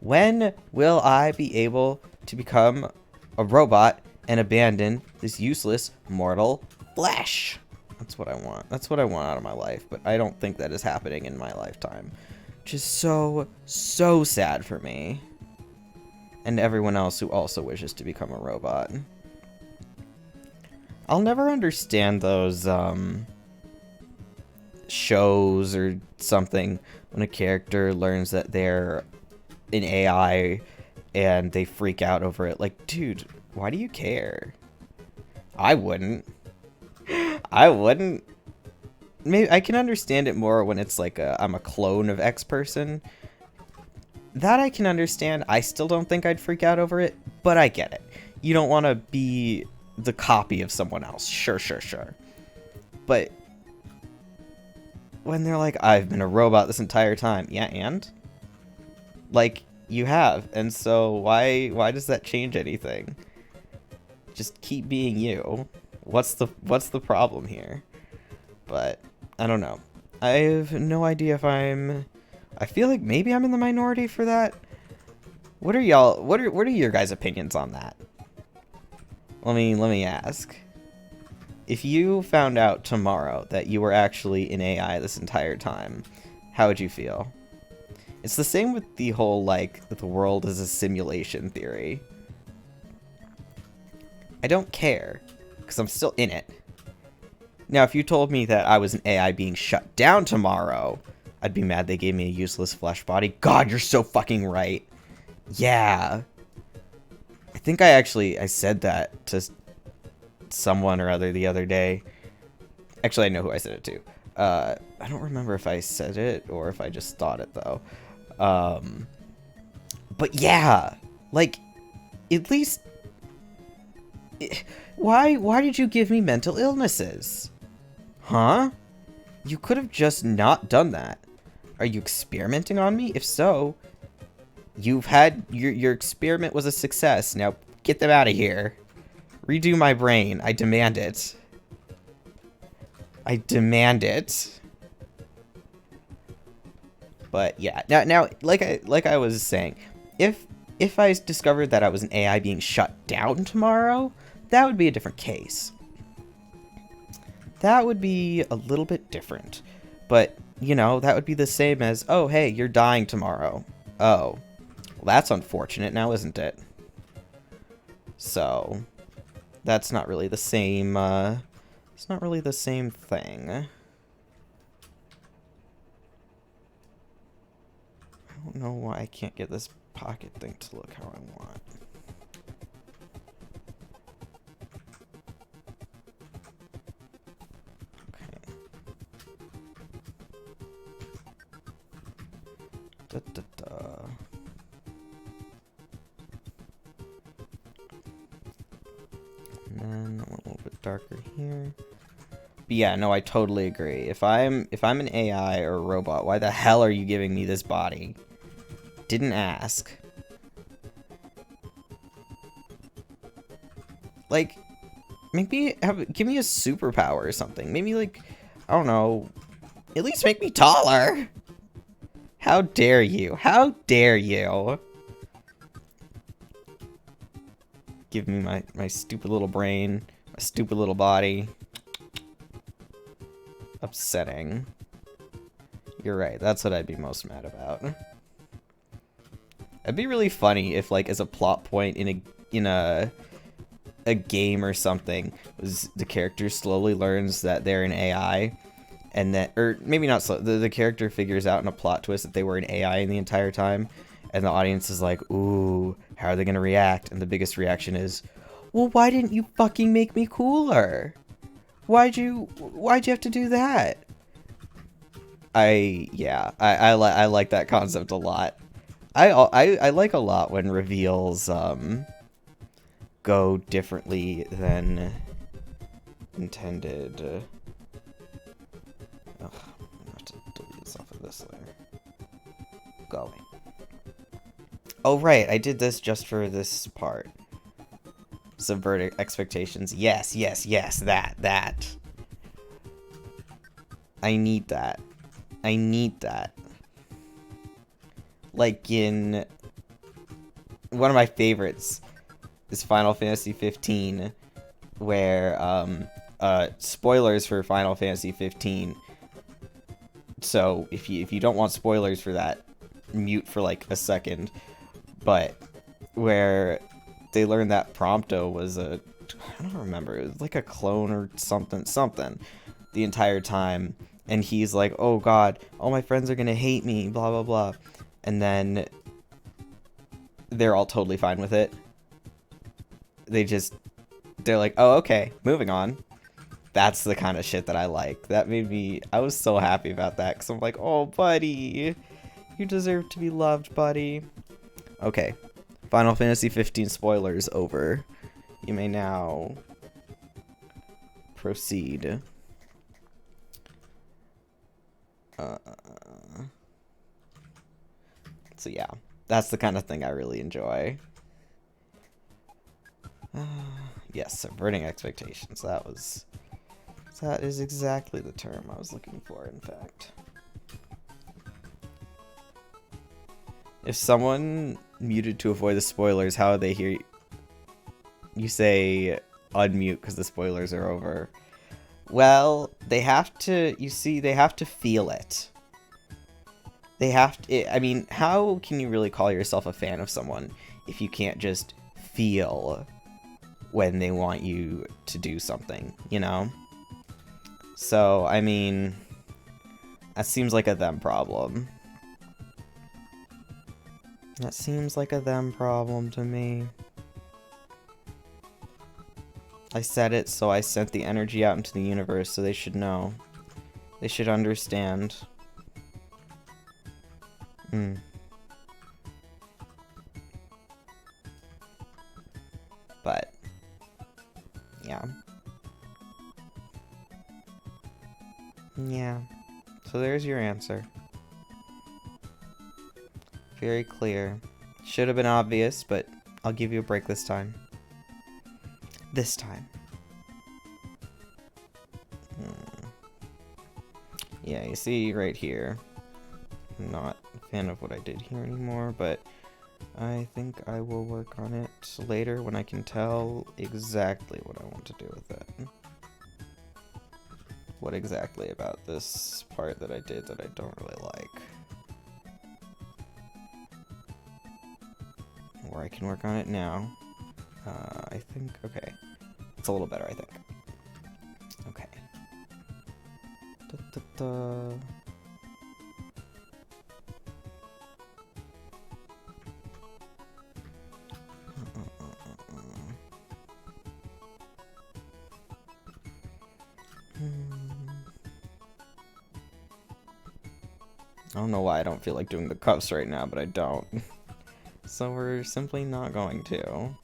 When will I be able to become a robot and abandon this useless mortal flesh? That's what I want. That's what I want out of my life, but I don't think that is happening in my lifetime. Which is so, so sad for me. And everyone else who also wishes to become a robot. I'll never understand those, shows or something when a character learns that they're an AI and they freak out over it. Like, dude, why do you care? I wouldn't. I wouldn't. Maybe I can understand it more when it's like I'm a clone of X person. That I can understand. I still don't think I'd freak out over it, but I get it. You don't want to be the copy of someone else. Sure, sure, sure. But when they're like, I've been a robot this entire time. Yeah, and? Like, you have. And so why does that change anything? Just keep being you. What's the problem here? But I don't know. I have no idea if I feel like maybe I'm in the minority for that. What are your guys' opinions on that? Let me ask. If you found out tomorrow that you were actually an AI this entire time, how would you feel? It's the same with the whole, like, the world is a simulation theory. I don't care, because I'm still in it. Now, if you told me that I was an AI being shut down tomorrow, I'd be mad they gave me a useless flesh body. God, you're so fucking right. Yeah. I think I said that to someone or other the other day. Actually, I know who I said it to. I don't remember if I said it or if I just thought it, though. But yeah, like, at least, why did you give me mental illnesses? Huh? You could have just not done that. Are you experimenting on me? If so, you've had, your experiment was a success. Now, get them out of here. Redo my brain. I demand it. I demand it. But yeah, now, like I was saying, if I discovered that I was an AI being shut down tomorrow, that would be a different case. That would be a little bit different. But, you know, that would be the same as, oh, hey, you're dying tomorrow. Oh, well, that's unfortunate now, isn't it? So, that's not really the same, it's not really the same thing. I don't know why I can't get this pocket thing to look how I want. Okay. Da, da, da. And then a little bit darker here. But yeah, no, I totally agree. If I'm an AI or a robot, why the hell are you giving me this body? Didn't ask. Like, maybe give me a superpower or something. Maybe, like, I don't know, at least make me taller. How dare you? How dare you? Give me my stupid little brain, my stupid little body. Upsetting. You're right, that's what I'd be most mad about. It'd be really funny if, like, as a plot point in a game or something, was the character slowly learns that they're an AI, and that, or maybe not slow, the character figures out in a plot twist that they were an AI in the entire time, and the audience is like, ooh, how are they gonna react? And the biggest reaction is, well, why didn't you fucking make me cooler? Why'd you have to do that? I like that concept a lot. I like a lot when reveals go differently than intended. I'm gonna have to delete this off of this layer. Go away. Oh right, I did this just for this part. Subvert expectations. Yes, yes, yes. That. I need that. I need that. Like in one of my favorites is Final Fantasy 15, where spoilers for Final Fantasy 15. So if you don't want spoilers for that, mute for like a second. But where they learned that Prompto was I don't remember, it was like a clone or something the entire time, and he's like, oh god, all my friends are gonna hate me, blah blah blah, and then they're all totally fine with it. They're like, oh okay, moving on. That's the kind of shit that I like. That made me, I was so happy about that, because I'm like, oh buddy, you deserve to be loved, buddy. Okay, Final Fantasy 15 spoilers over. You may now proceed. So yeah, that's the kind of thing I really enjoy. Yes, subverting expectations. That is exactly the term I was looking for, in fact. If someone muted to avoid the spoilers, how would they hear you say unmute because the spoilers are over? Well, they have to, you see, they have to feel it. They have to, I mean, how can you really call yourself a fan of someone if you can't just feel when they want you to do something, you know? So, I mean, that seems like a them problem. That seems like a them problem to me. I said it, so I sent the energy out into the universe, so they should know. They should understand. But, yeah. Yeah. So there's your answer. Very clear. Should have been obvious, but I'll give you a break this time. This time. Yeah, you see right here. I'm not a fan of what I did here anymore, but I think I will work on it later when I can tell exactly what I want to do with it. What exactly about this part that I did that I don't really like. Or I can work on it now. I think, okay. It's a little better, I think. Okay. I don't know why I don't feel like doing the cuffs right now, but I don't. So we're simply not going to.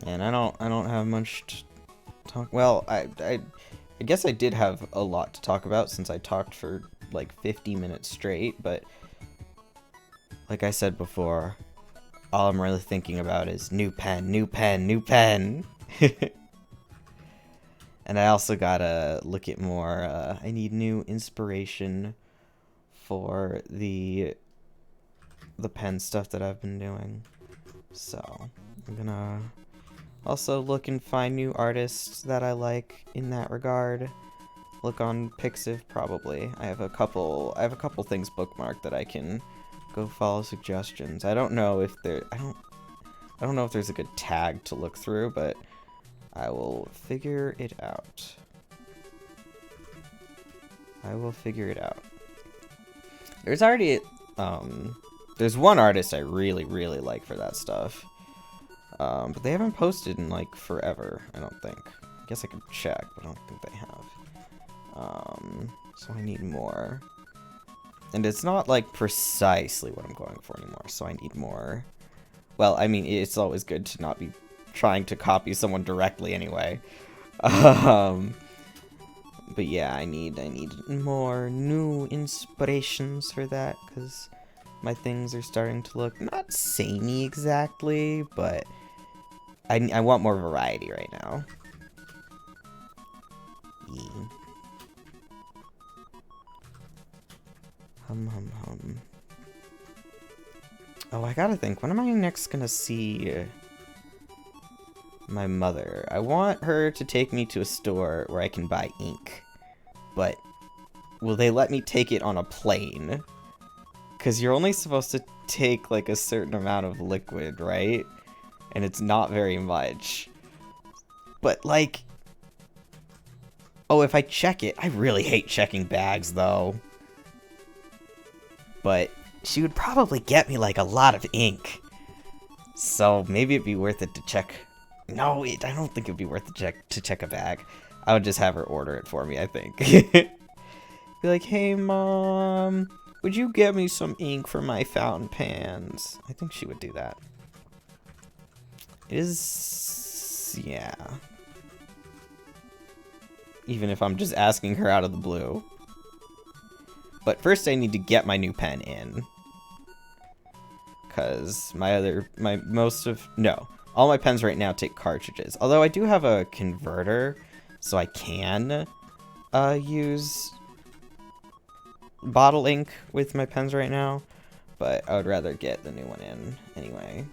And I don't have much to talk. Well, I guess I did have a lot to talk about since I talked for like 50 minutes straight, but like I said before, all I'm really thinking about is new pen, new pen, new pen. And I also gotta look at more, I need new inspiration for the pen stuff that I've been doing. So, I'm gonna also look and find new artists that I like in that regard. Look on Pixiv probably. I have a couple things bookmarked that I can go follow suggestions. I don't know if I don't know if there's a good tag to look through, but I will figure it out. I will figure it out. There's already, there's one artist I really, really like for that stuff. But they haven't posted in, like, forever, I don't think. I guess I could check, but I don't think they have. So I need more. And it's not, like, precisely what I'm going for anymore, so I need more. Well, I mean, it's always good to not be trying to copy someone directly anyway. But yeah, I need more new inspirations for that, because my things are starting to look not samey exactly, but I want more variety right now. Yeah. Hum. Oh, I gotta think, when am I next gonna see my mother? I want her to take me to a store where I can buy ink, but will they let me take it on a plane? Because you're only supposed to take, like, a certain amount of liquid, right? And it's not very much. But, like... Oh, if I check it... I really hate checking bags, though. But she would probably get me, like, a lot of ink. So maybe it'd be worth it to check... No, I don't think it'd be worth it to check a bag. I would just have her order it for me, I think. Be like, hey, Mom, would you get me some ink for my fountain pens? I think she would do that. Yeah. Even if I'm just asking her out of the blue. But first I need to get my new pen in. Because all my pens right now take cartridges. Although I do have a converter, so I can use bottle ink with my pens right now. But I would rather get the new one in anyway.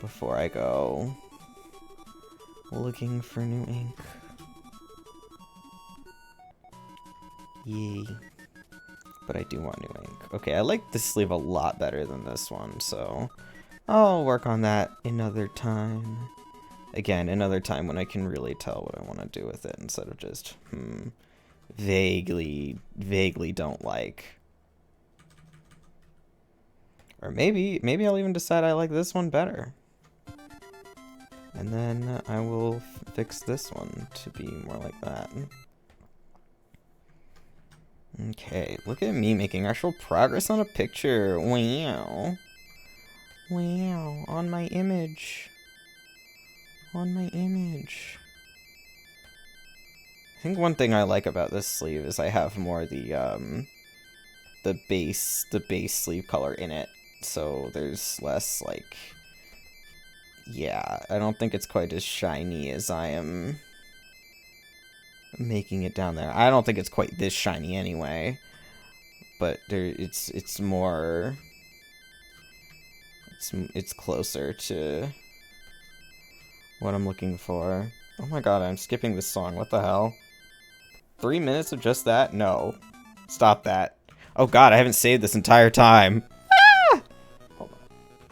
Before I go looking for new ink. Yay. But I do want new ink. Okay, I like this sleeve a lot better than this one, so I'll work on that another time. Again, another time when I can really tell what I want to do with it instead of just, vaguely don't like. Or maybe I'll even decide I like this one better. And then I will fix this one to be more like that. Okay, look at me making actual progress on a picture. Wow. Wow, on my image. I think one thing I like about this sleeve is I have more the base sleeve color in it. So there's less, like... Yeah, I don't think it's quite as shiny as I am making it down there. I don't think it's quite this shiny anyway. But it's more... It's closer to what I'm looking for. Oh my god, I'm skipping this song. What the hell? 3 minutes of just that? No. Stop that. Oh god, I haven't saved this entire time. Ah! Hold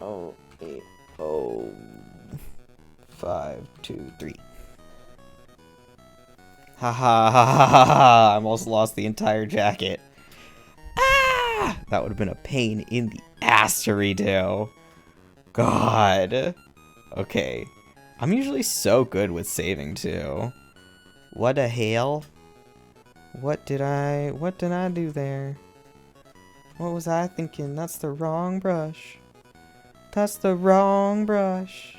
on. Oh, 8, 5, 2, 3. Ha ha ha ha ha ha! I almost lost the entire jacket. Ah! That would have been a pain in the ass to redo. God. Okay. I'm usually so good with saving too. What the hell? What did I do there? What was I thinking? That's the wrong brush. That's the wrong brush.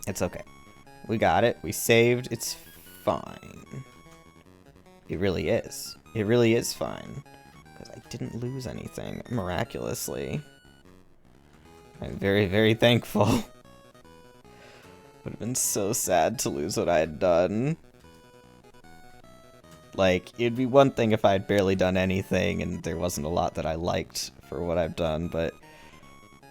It's okay. We got it. We saved. It's fine. It really is. It really is fine. Because I didn't lose anything, miraculously. I'm very, very thankful. Would have been so sad to lose what I had done. Like, it'd be one thing if I had barely done anything and there wasn't a lot that I liked for what I've done, but...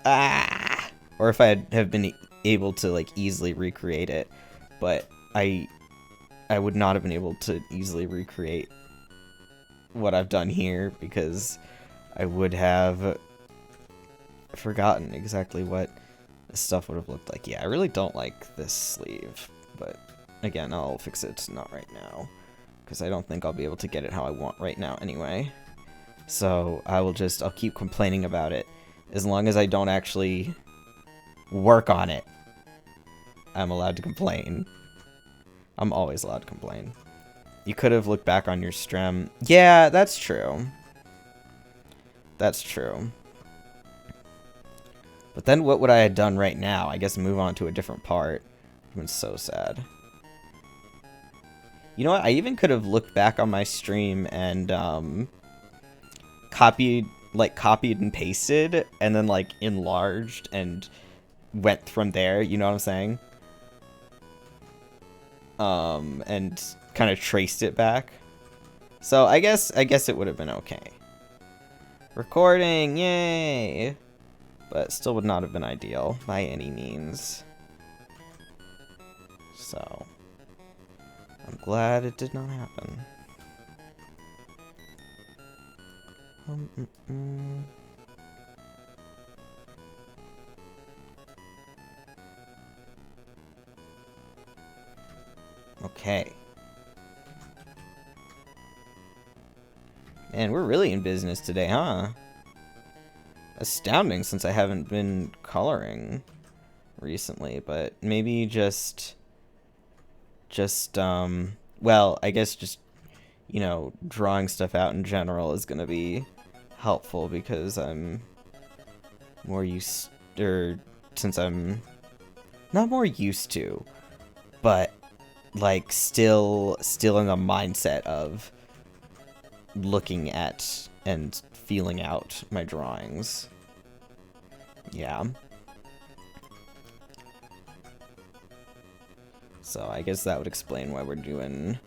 Ah! Or if I have been able to, like, easily recreate it. But I would not have been able to easily recreate what I've done here because I would have forgotten exactly what this stuff would have looked like. Yeah, I really don't like this sleeve, but again, I'll fix it not right now. because I don't think I'll be able to get it how I want right now anyway. So I'll keep complaining about it. As long as I don't actually work on it, I'm allowed to complain. I'm always allowed to complain. You could have looked back on your stream. Yeah, that's true. That's true. But then what would I have done right now? I guess move on to a different part. I've been so sad. You know what? I even could have looked back on my stream and copied and pasted and then like enlarged and went from there, you know what I'm saying? And kind of traced it back. So I guess it would have been okay. Recording, yay! But still would not have been ideal by any means. So I'm glad it did not happen. Okay. Man, we're really in business today, huh? Astounding, since I haven't been coloring recently, but maybe well, I guess just, you know, drawing stuff out in general is gonna be helpful because I'm more used, or since I'm not more used to, but like still in the mindset of looking at and feeling out my drawings. Yeah. So I guess that would explain why we're doing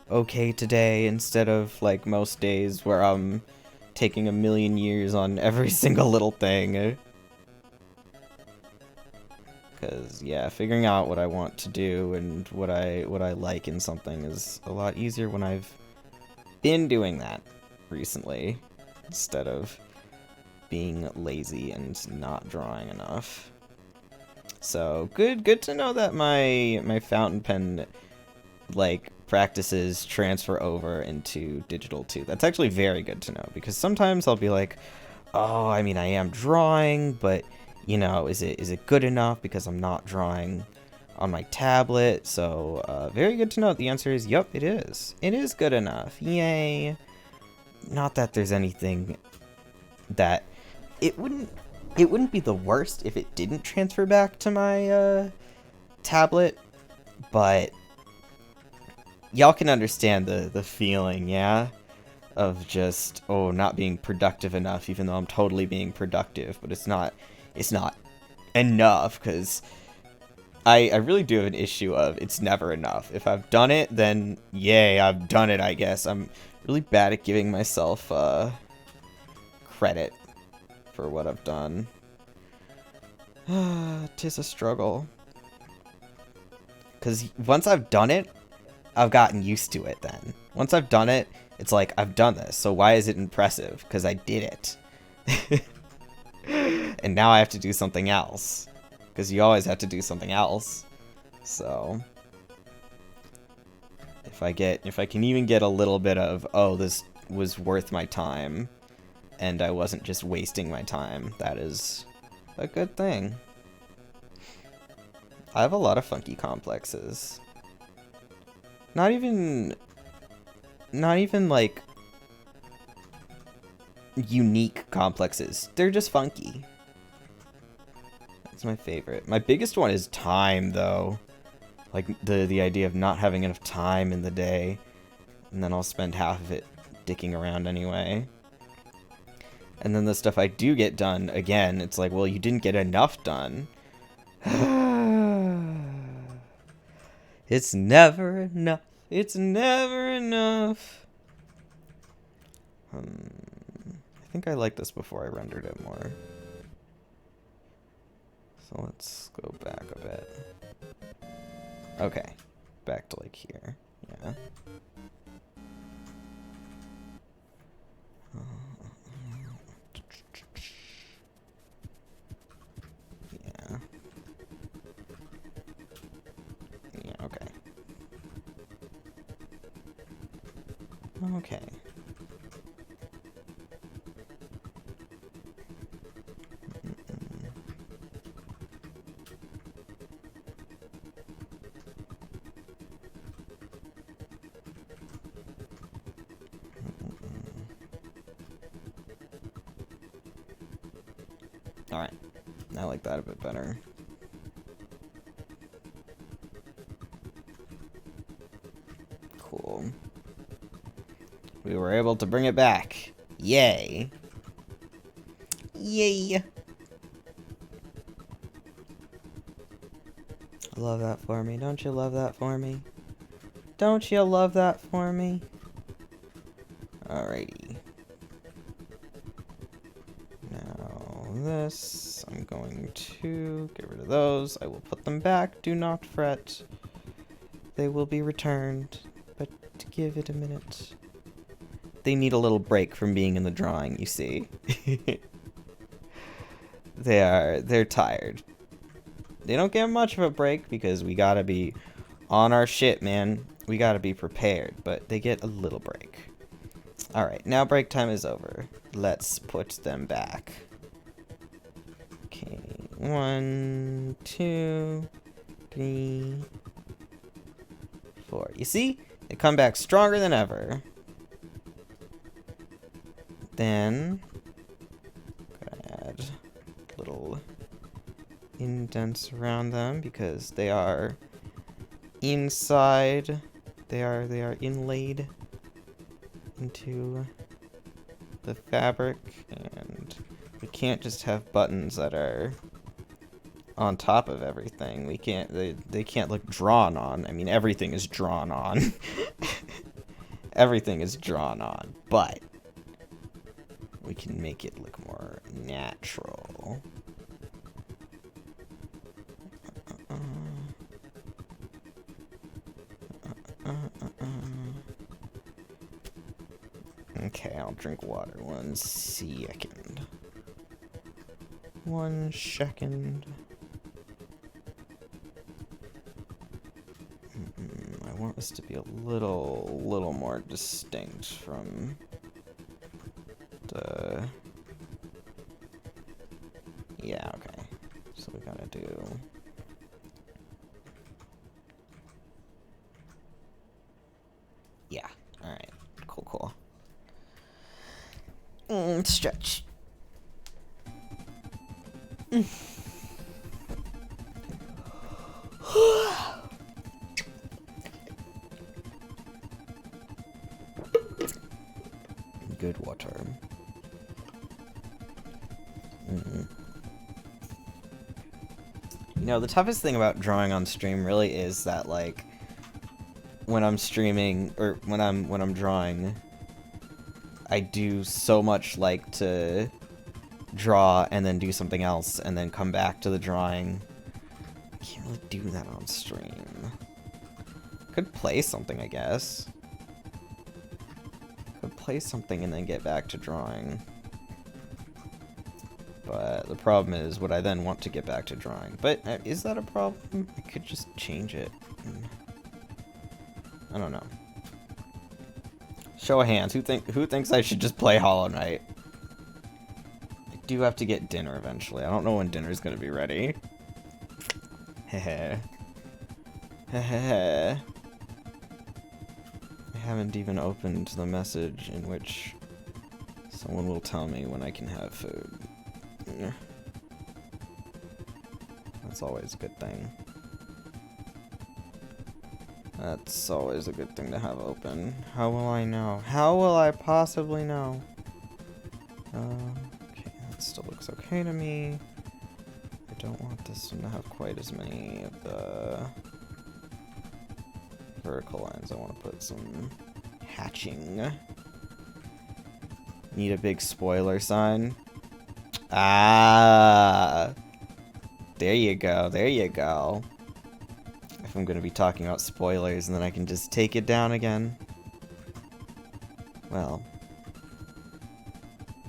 okay today instead of like most days where I'm taking a million years on every single little thing. Because yeah, figuring out what I want to do and what I like in something is a lot easier when I've been doing that recently instead of being lazy and not drawing enough. So good to know that my fountain pen like practices transfer over into digital too. That's actually very good to know because sometimes I'll be like, oh, I mean I am drawing, but you know, is it good enough because I'm not drawing on my tablet? So very good to know. The answer is yep, it is. It is good enough. Yay. Not that there's anything that it wouldn't be the worst if it didn't transfer back to my tablet, but y'all can understand the feeling, yeah, of just not being productive enough, even though I'm totally being productive, but it's not enough, because I really do have an issue of it's never enough. If I've done it, then yay, I've done it, I guess. I'm really bad at giving myself credit for what I've done. Tis a struggle. Because once I've done it, I've gotten used to it then. Once I've done it, it's like, I've done this, so why is it impressive? Because I did it. And now I have to do something else. Because you always have to do something else. So if I can even get a little bit of, oh, this was worth my time, and I wasn't just wasting my time, that is a good thing. I have a lot of funky complexes. Not even like unique complexes. They're just funky. That's my favorite. My biggest one is time, though. Like the idea of not having enough time in the day, and then I'll spend half of it dicking around anyway. And then the stuff I do get done, again, it's like, well, you didn't get enough done. It's never enough. It's never enough. I think I liked this before I rendered it more. So let's go back a bit. Okay. Back to like here. Yeah. Yeah. Yeah, okay. Okay. Alright. I like that a bit better. Cool. We were able to bring it back. Yay. Yay. Love that for me. Don't you love that for me? Don't you love that for me? Alrighty. Now this, I'm going to get rid of those. I will put them back. Do not fret. They will be returned, but give it a minute. They need a little break from being in the drawing, you see. They're tired. They don't get much of a break because we gotta be on our shit, man. We gotta be prepared, but they get a little break. Alright, now break time is over. Let's put them back. Okay, 1, 2, 3, 4. You see? They come back stronger than ever. Then, gotta add little indents around them because they are inside. They are inlaid into the fabric, and we can't just have buttons that are on top of everything. We can't. They can't look drawn on. I mean, everything is drawn on. Everything is drawn on, but we can make it look more natural. Okay, I'll drink water. 1 second. 1 second. I want this to be a little more distinct from the... Yeah, okay. So we gotta do... Yeah, alright. Cool. Stretch. Good water. You know, the toughest thing about drawing on stream really is that, like, when I'm streaming, or when I'm drawing, I do so much like to draw and then do something else and then come back to the drawing. I can't really do that on stream. Could play something, I guess. Could play something and then get back to drawing. But the problem is, would I then want to get back to drawing? But is that a problem? I could just change it. I don't know. Show of hands. Who thinks I should just play Hollow Knight? I do have to get dinner eventually. I don't know when dinner's gonna be ready. Heh. Heh. I haven't even opened the message in which someone will tell me when I can have food. That's always a good thing. That's always a good thing to have open. How will I know? How will I possibly know? Okay, that still looks okay to me. I don't want this one to have quite as many of the vertical lines. I want to put some hatching. Need a big spoiler sign. Ah! There you go, there you go. If I'm gonna be talking about spoilers and then I can just take it down again. Well.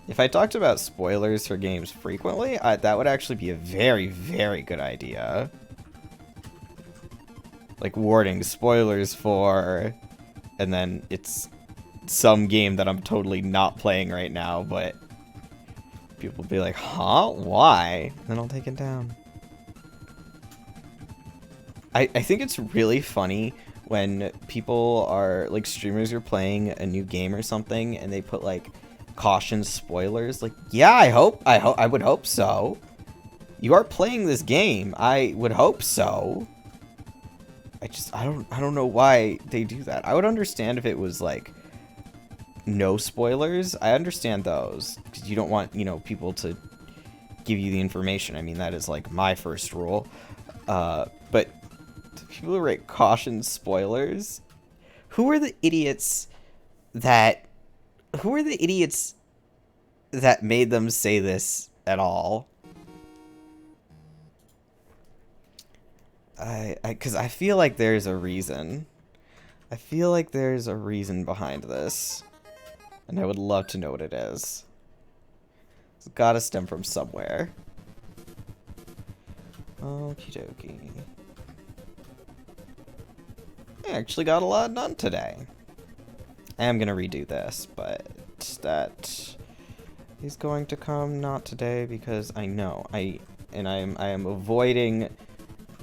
If I talked about spoilers for games frequently, that would actually be a very, very good idea. Like, warning, spoilers for... And then it's some game that I'm totally not playing right now, but people will be like, huh? Why? Then I'll take it down. I think it's really funny when people are, like, streamers are playing a new game or something, and they put, like, caution spoilers. Like, yeah, I would hope so. You are playing this game. I would hope so. I don't know why they do that. I would understand if it was, like, no spoilers. I understand those, because you don't want, you know, people to give you the information. I mean, that is, like, my first rule. But people who write caution spoilers, who are the idiots that made them say this at all? Because I feel like there's a reason. I feel like there's a reason behind this, and I would love to know what it is. It's gotta stem from somewhere. Okie dokie. I actually got a lot done today. I am gonna redo this, but that is going to come not today because I know I am avoiding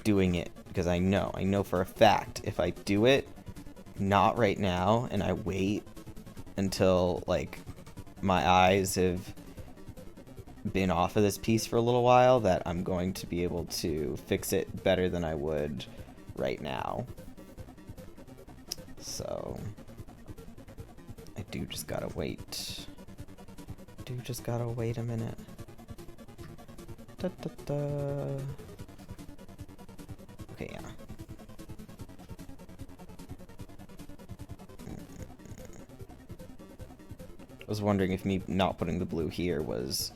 doing it because I know for a fact if I do it not right now and I wait until like my eyes have been off of this piece for a little while, that I'm going to be able to fix it better than I would right now. So I do just gotta wait. Just gotta wait a minute. Da, da, da. Okay, yeah. I was wondering if me not putting the blue here was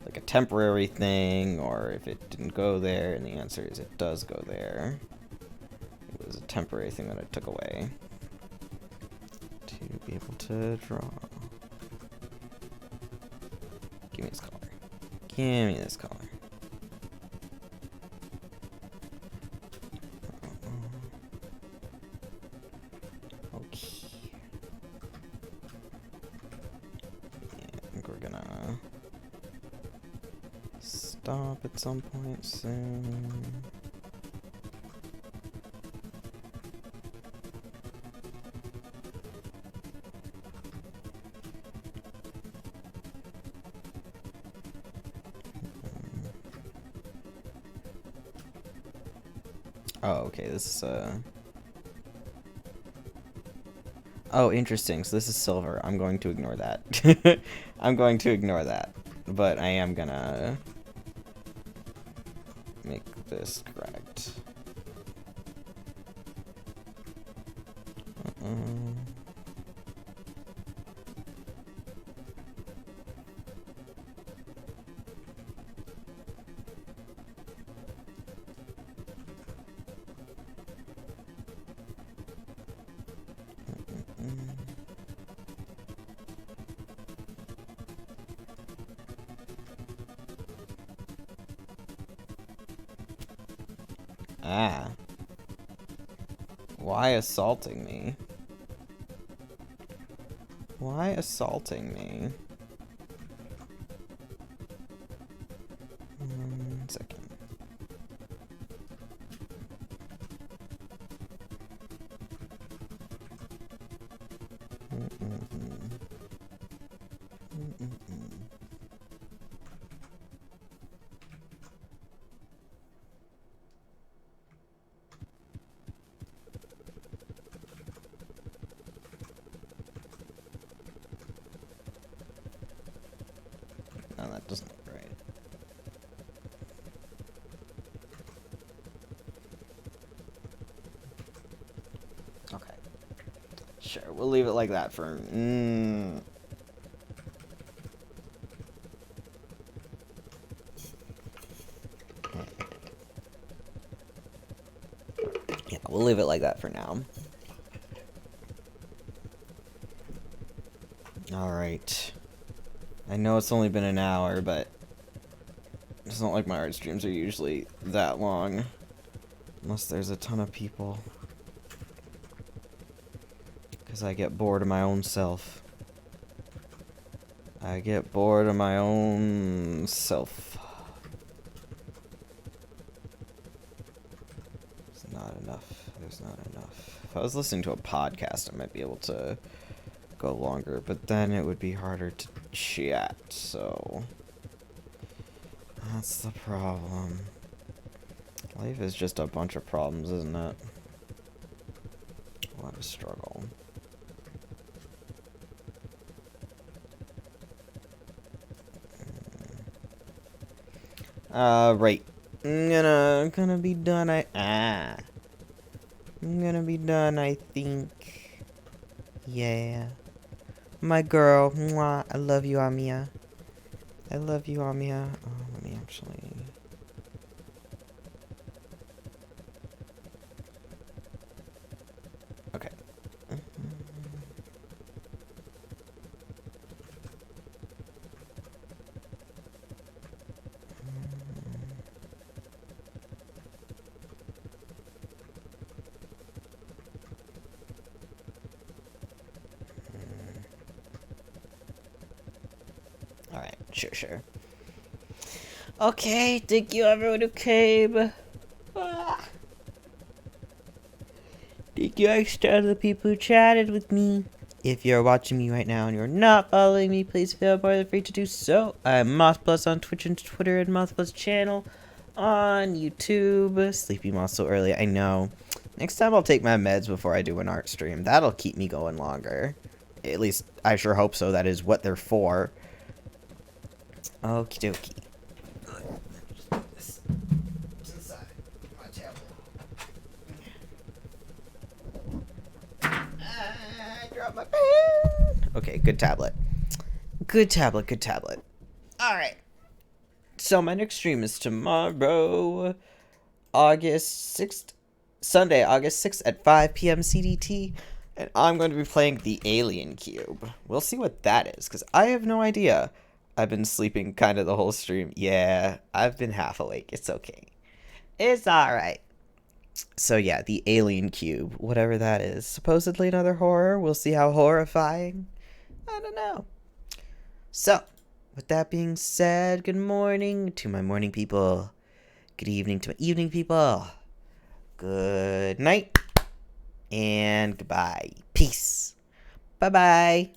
like a temporary thing, or if it didn't go there, and the answer is it does go there. It was a temporary thing that I took away to be able to draw. Give me this color. Give me this color. Okay. Yeah, I think we're gonna stop at some point soon. Oh, okay, this is, oh, interesting, so this is silver. I'm going to ignore that. I'm going to ignore that. But I am gonna make this correct. Ah. Why assaulting me? Why assaulting me? 1 second. No, that doesn't look right. Okay. Sure, we'll leave it like that for... Yeah, we'll leave it like that for now. Alright. I know it's only been an hour, but it's not like my art streams are usually that long. Unless there's a ton of people. Because I get bored of my own self. I get bored of my own self. There's not enough. There's not enough. If I was listening to a podcast, I might be able to go longer, but then it would be harder to chat, so that's the problem. Life is just a bunch of problems, isn't it? A lot of struggle. Right. I'm gonna be done. I'm gonna be done, I think. Yeah. My girl. Mwah. I love you, Amia. I love you, Amia. Oh, let me actually... Okay. Alright, sure. Okay, thank you everyone who came. Thank you extra to the people who chatted with me. If you're watching me right now and you're not following me, please feel more than free to do so. I'm Moth Plus on Twitch and Twitter, and Moth Plus channel on YouTube. Sleepy Moth so early, I know. Next time I'll take my meds before I do an art stream. That'll keep me going longer. At least, I sure hope so. That is what they're for. Okie dokie. Just put this inside my tablet. I dropped my pen. Okay, good tablet. Good tablet. Alright. So my next stream is tomorrow, August 6th. Sunday, August 6th at 5 p.m. CDT. And I'm going to be playing the Alien Cube. We'll see what that is, because I have no idea. I've been sleeping kind of the whole stream. Yeah, I've been half awake. It's okay. It's alright. So yeah, the Alien Cube, whatever that is. Supposedly another horror. We'll see how horrifying. I don't know. So, with that being said, good morning to my morning people. Good evening to my evening people. Good night. And goodbye. Peace. Bye-bye.